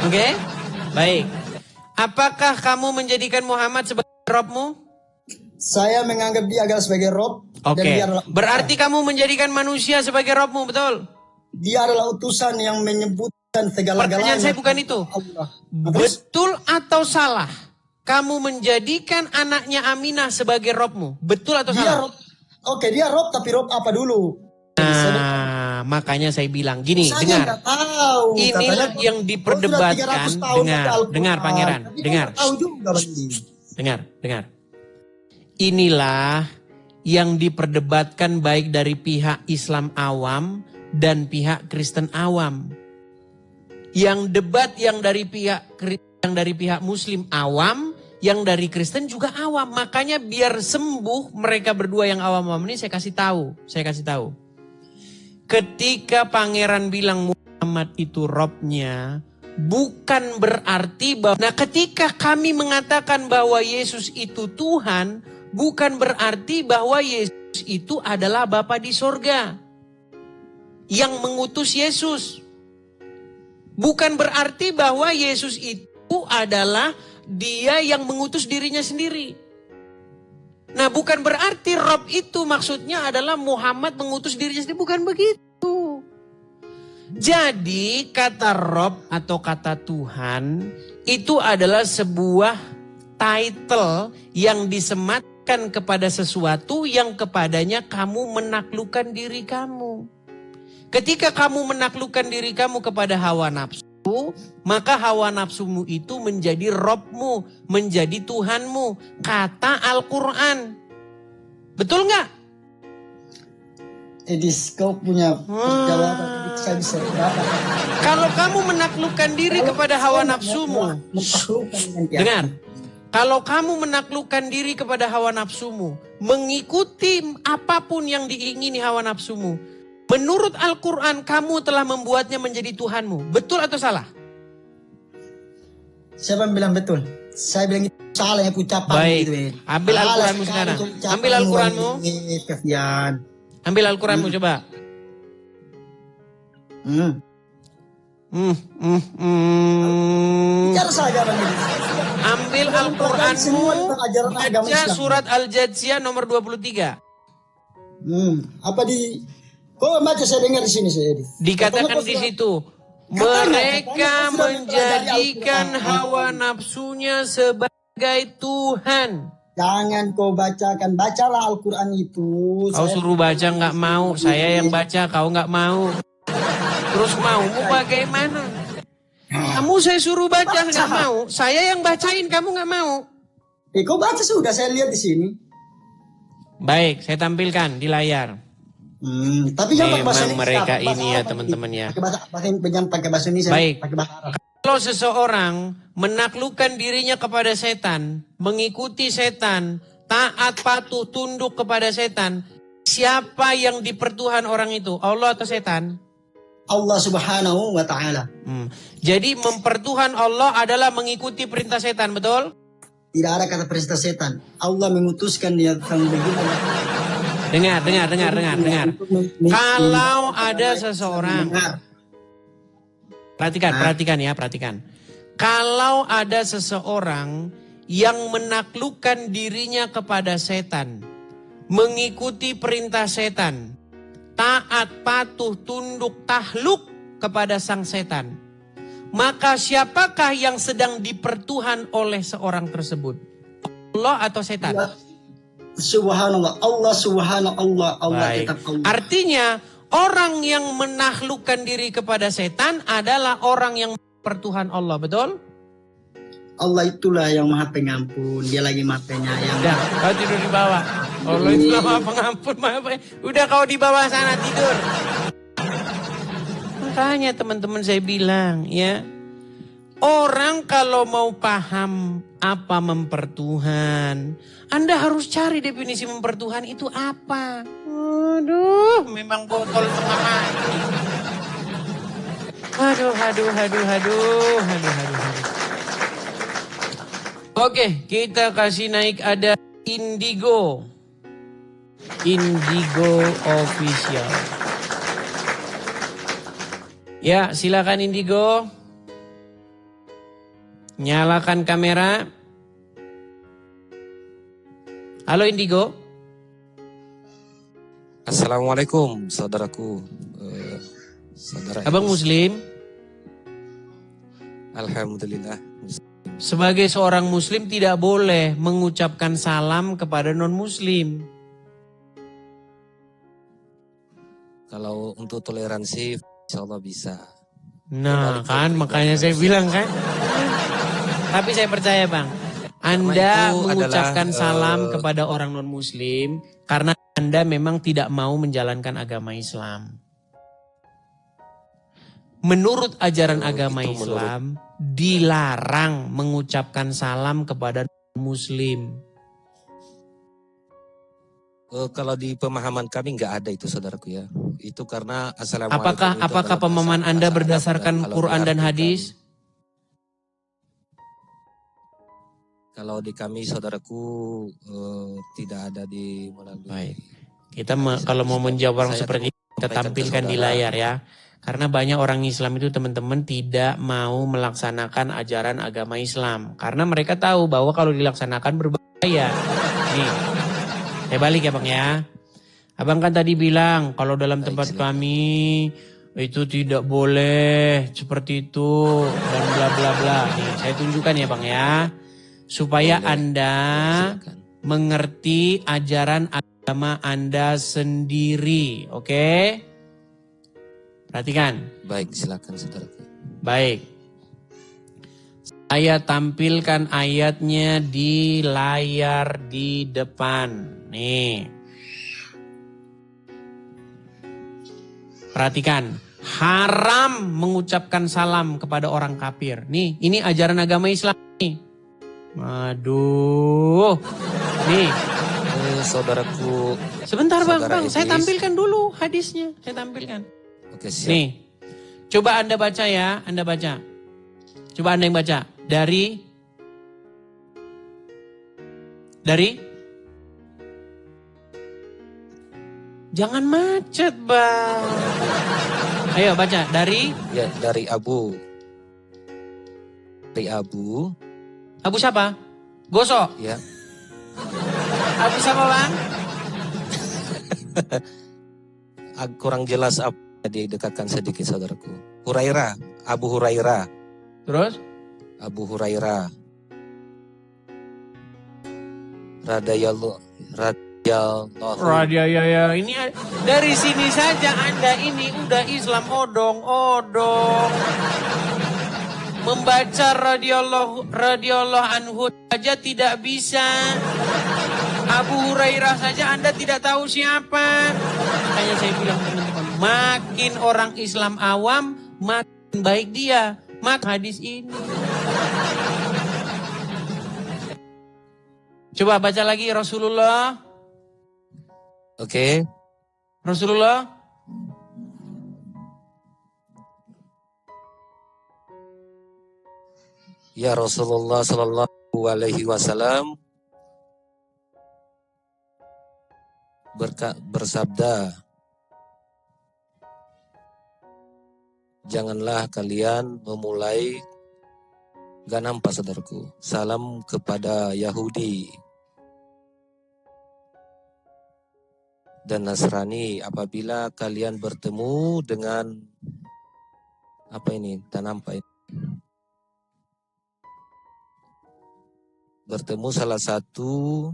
Oke? Baik. Apakah kamu menjadikan Muhammad sebagai Robmu? Saya menganggap dia adalah sebagai Rob. Oke. Berarti kamu menjadikan manusia sebagai Robmu, betul? Dia adalah utusan yang menyebutkan segala-galanya. Pertanyaan saya bukan itu. Betul atau salah? Kamu menjadikan anaknya Aminah sebagai Robmu. Betul atau salah? Oke, dia Rob, tapi Rob apa dulu? Nah, makanya saya bilang gini, dengar. Inilah yang diperdebatkan. Dengar Pangeran, dengar. Dengar. Inilah yang diperdebatkan baik dari pihak Islam awam dan pihak Kristen awam. Yang debat yang dari pihak Muslim awam, yang dari Kristen juga awam. Makanya biar sembuh mereka berdua yang awam-awam ini saya kasih tahu. Ketika Pangeran bilang Muhammad itu Robnya, bukan berarti bahwa... Nah, ketika kami mengatakan bahwa Yesus itu Tuhan, bukan berarti bahwa Yesus itu adalah Bapa di sorga yang mengutus Yesus. Bukan berarti bahwa Yesus itu adalah Dia yang mengutus dirinya sendiri. Nah, bukan berarti Rob itu maksudnya adalah Muhammad mengutus dirinya sendiri. Bukan begitu. Jadi kata Rob atau kata Tuhan itu adalah sebuah title yang disematkan kepada sesuatu yang kepadanya kamu menaklukkan diri kamu. Ketika kamu menaklukkan diri kamu kepada hawa nafsu, maka hawa nafsumu itu menjadi Robmu, menjadi Tuhanmu. Kata Al-Quran. Betul nggak? Edis, kau punya jawaban saya bisa berapa? Kalau kamu menaklukkan diri kepada hawa nafsumu, dengar. Kalau kamu menaklukkan diri kepada hawa nafsumu, mengikuti apapun yang diingini hawa nafsumu, menurut Al-Quran kamu telah membuatnya menjadi Tuhanmu. Betul atau salah? Siapa yang bilang betul? Saya bilang itu salah ya ucapan. Baik, gitu, ambil Al-Quranmu sekarang. Ambil Al-Quranmu. Kasihan. Ambil Al-Quranmu coba. Bicara saja Bang Edis. Ambil Al-Quranmu, baca surat Al-Jadsiyah nomor 23. Apa di... Kok baca saya dengar di sini saya Edis. Dikatakan di situ, mereka menjadikan hawa nafsunya sebagai Tuhan. Jangan kau bacakan, bacalah Al-Quran itu. Kau suruh baca nggak mau, saya yang baca, kau nggak mau. Terus maumu bagaimana? Kamu saya suruh baca nggak mau, saya yang bacain kamu nggak mau. Kau baca sudah, saya lihat di sini. Baik, saya tampilkan di layar. Tapi yang memang mereka ini ya teman-teman ya. Pakai bahasa Indonesia. Baik. Kalau seseorang menaklukkan dirinya kepada setan, mengikuti setan, taat patuh tunduk kepada setan, siapa yang dipertuhan orang itu? Allah atau setan? Allah Subhanahu wa Ta'ala. Jadi mempertuhan Allah adalah mengikuti perintah setan, betul? Tidak ada kata perintah setan. Allah mengutuskan dia tentang bagaimana. Dengar. Kalau ada seseorang, perhatikan. Kalau ada seseorang yang menaklukkan dirinya kepada setan, mengikuti perintah setan, taat, patuh, tunduk, tahluk kepada sang setan, maka siapakah yang sedang dipertuhan oleh seorang tersebut? Allah atau setan? Subhanallah, Allah subhanallah, Allah tetap Allah. Artinya orang yang menaklukkan diri kepada setan adalah orang yang pertuhan Allah, betul? Allah itulah yang maha pengampun, dia lagi maha penyayang. Udah, kau tidur di bawah. Allah itulah maha pengampun, udah kau di bawah sana tidur. Makanya teman-teman saya bilang ya, orang kalau mau paham apa mempertuhan, Anda harus cari definisi mempertuhan itu apa. Aduh, memang botol tengah mati. Aduh. Oke, kita kasih naik ada Indigo. Indigo Official. Ya, silakan Indigo. Nyalakan kamera. Halo Indigo. Assalamualaikum saudaraku. Saudara Abang Muslim? Alhamdulillah. Sebagai seorang Muslim tidak boleh mengucapkan salam kepada non-Muslim. Kalau untuk toleransi, insya Allah bisa. Nah kan, makanya saya bilang kan. Tapi saya percaya Bang, Anda mengucapkan salam kepada orang non-Muslim karena Anda memang tidak mau menjalankan agama Islam. Menurut ajaran agama Islam, dilarang mengucapkan salam kepada non-Muslim. Kalau di pemahaman kami nggak ada itu saudaraku ya. itu karena assalamualaikum. Apakah pemahaman Anda berdasarkan Quran dan hadis? Kalau di kami saudaraku tidak ada di melalui. Baik. Kita kalau mau menjawab seperti ini, kita tampilkan di layar ya. Karena banyak orang Islam itu teman-teman tidak mau melaksanakan ajaran agama Islam. Karena mereka tahu bahwa kalau dilaksanakan berbahaya. Nih, saya balik ya Bang ya. Abang kan tadi bilang kalau dalam tempat kami itu tidak boleh seperti itu dan bla bla bla. Nih, saya tunjukkan ya Bang ya. Supaya Anda mengerti ajaran agama Anda sendiri. Oke? Perhatikan. Baik, silakan saudaraku. Baik. Saya tampilkan ayatnya di layar di depan. Nih. Perhatikan. Haram mengucapkan salam kepada orang kafir. Nih, ini ajaran agama Islam nih. Aduh. Nih. Saudaraku. Sebentar Bang, saya tampilkan dulu hadisnya. Saya tampilkan. Oke, siap. Nih, coba Anda baca ya, Anda baca. Coba Anda yang baca. Dari jangan macet Bang. Ayo baca, dari? Ya, dari Abu. Abu siapa? Gosok? Ya. Abu siapa Bang? Kurang jelas apa. Didekatkan sedikit saudaraku. Abu Hurairah. Terus? Abu Hurairah. Radhiyallahu. Ini dari sini saja Anda ini udah Islam odong-odong. Membaca radhiyallahu anhu saja tidak bisa. Abu Hurairah saja Anda tidak tahu siapa. Makanya saya bilang teman-teman, makin orang Islam awam, makin baik dia. Maka hadis ini. Coba baca lagi Rasulullah. Oke. Rasulullah. Ya Rasulullah sallallahu alaihi wasallam bersabda, janganlah kalian memulai, gak nampak saudaraku, salam kepada Yahudi dan Nasrani apabila kalian bertemu dengan apa ini, tak nampak ini. Bertemu salah satu,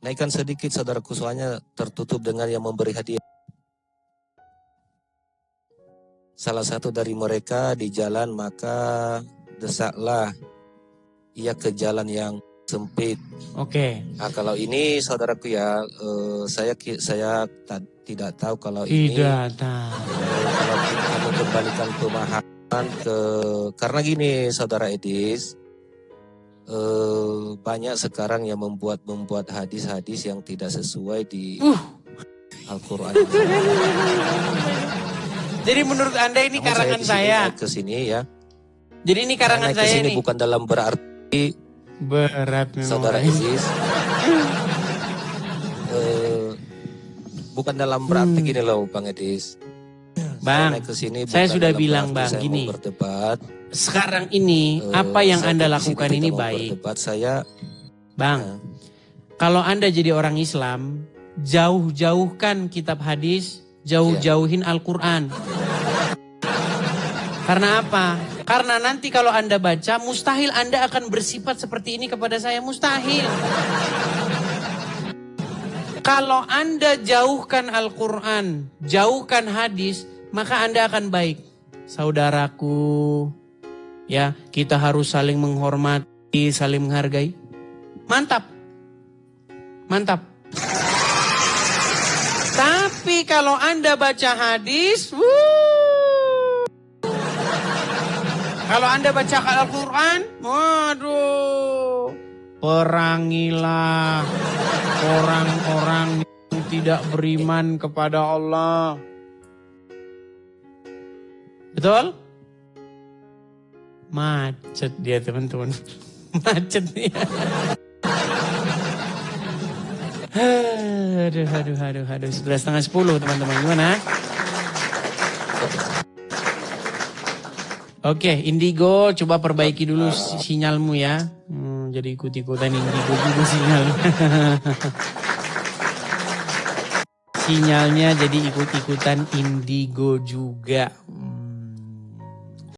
naikkan sedikit saudaraku soalnya tertutup dengan yang memberi hadiah. Salah satu dari mereka di jalan, maka desaklah ia ke jalan yang sempit. Oke. Nah, kalau ini saudaraku ya, saya tidak tahu kalau ini. Tidak tahu. Kalau kita kembalikan pemahaman karena gini saudara Edis, banyak sekarang yang membuat hadis-hadis yang tidak sesuai di Al-Quran. Jadi menurut Anda ini karangan saya? Ke sini ya. Jadi ini karangan saya ini nih. Bukan dalam berarti berat memang. Saudara Edis. Bukan dalam berarti gini loh Bang Edis. Bang, saya sudah bilang Bang gini. Berdebat. Sekarang ini apa yang Anda lakukan ini baik. Bang, kalau Anda jadi orang Islam, jauhkan kitab hadis, jauhin Al-Quran. Karena apa? Karena nanti kalau Anda baca, mustahil Anda akan bersifat seperti ini kepada saya, mustahil. Kalau Anda jauhkan Al-Quran, jauhkan hadis, maka Anda akan baik. Saudaraku, ya, kita harus saling menghormati, saling menghargai. Mantap. Mantap. Tapi kalau Anda baca hadis, kalau Anda baca Al-Quran, waduh, perangilah orang-orang yang tidak beriman kepada Allah. Betul? Macet dia teman-teman. Macet dia. Aduh. Sudah 9:30 teman-teman. Gimana? Oke, Indigo coba perbaiki dulu sinyalmu ya. Jadi ikut-ikutan Indigo juga sinyalnya. Sinyalnya jadi ikut-ikutan Indigo juga.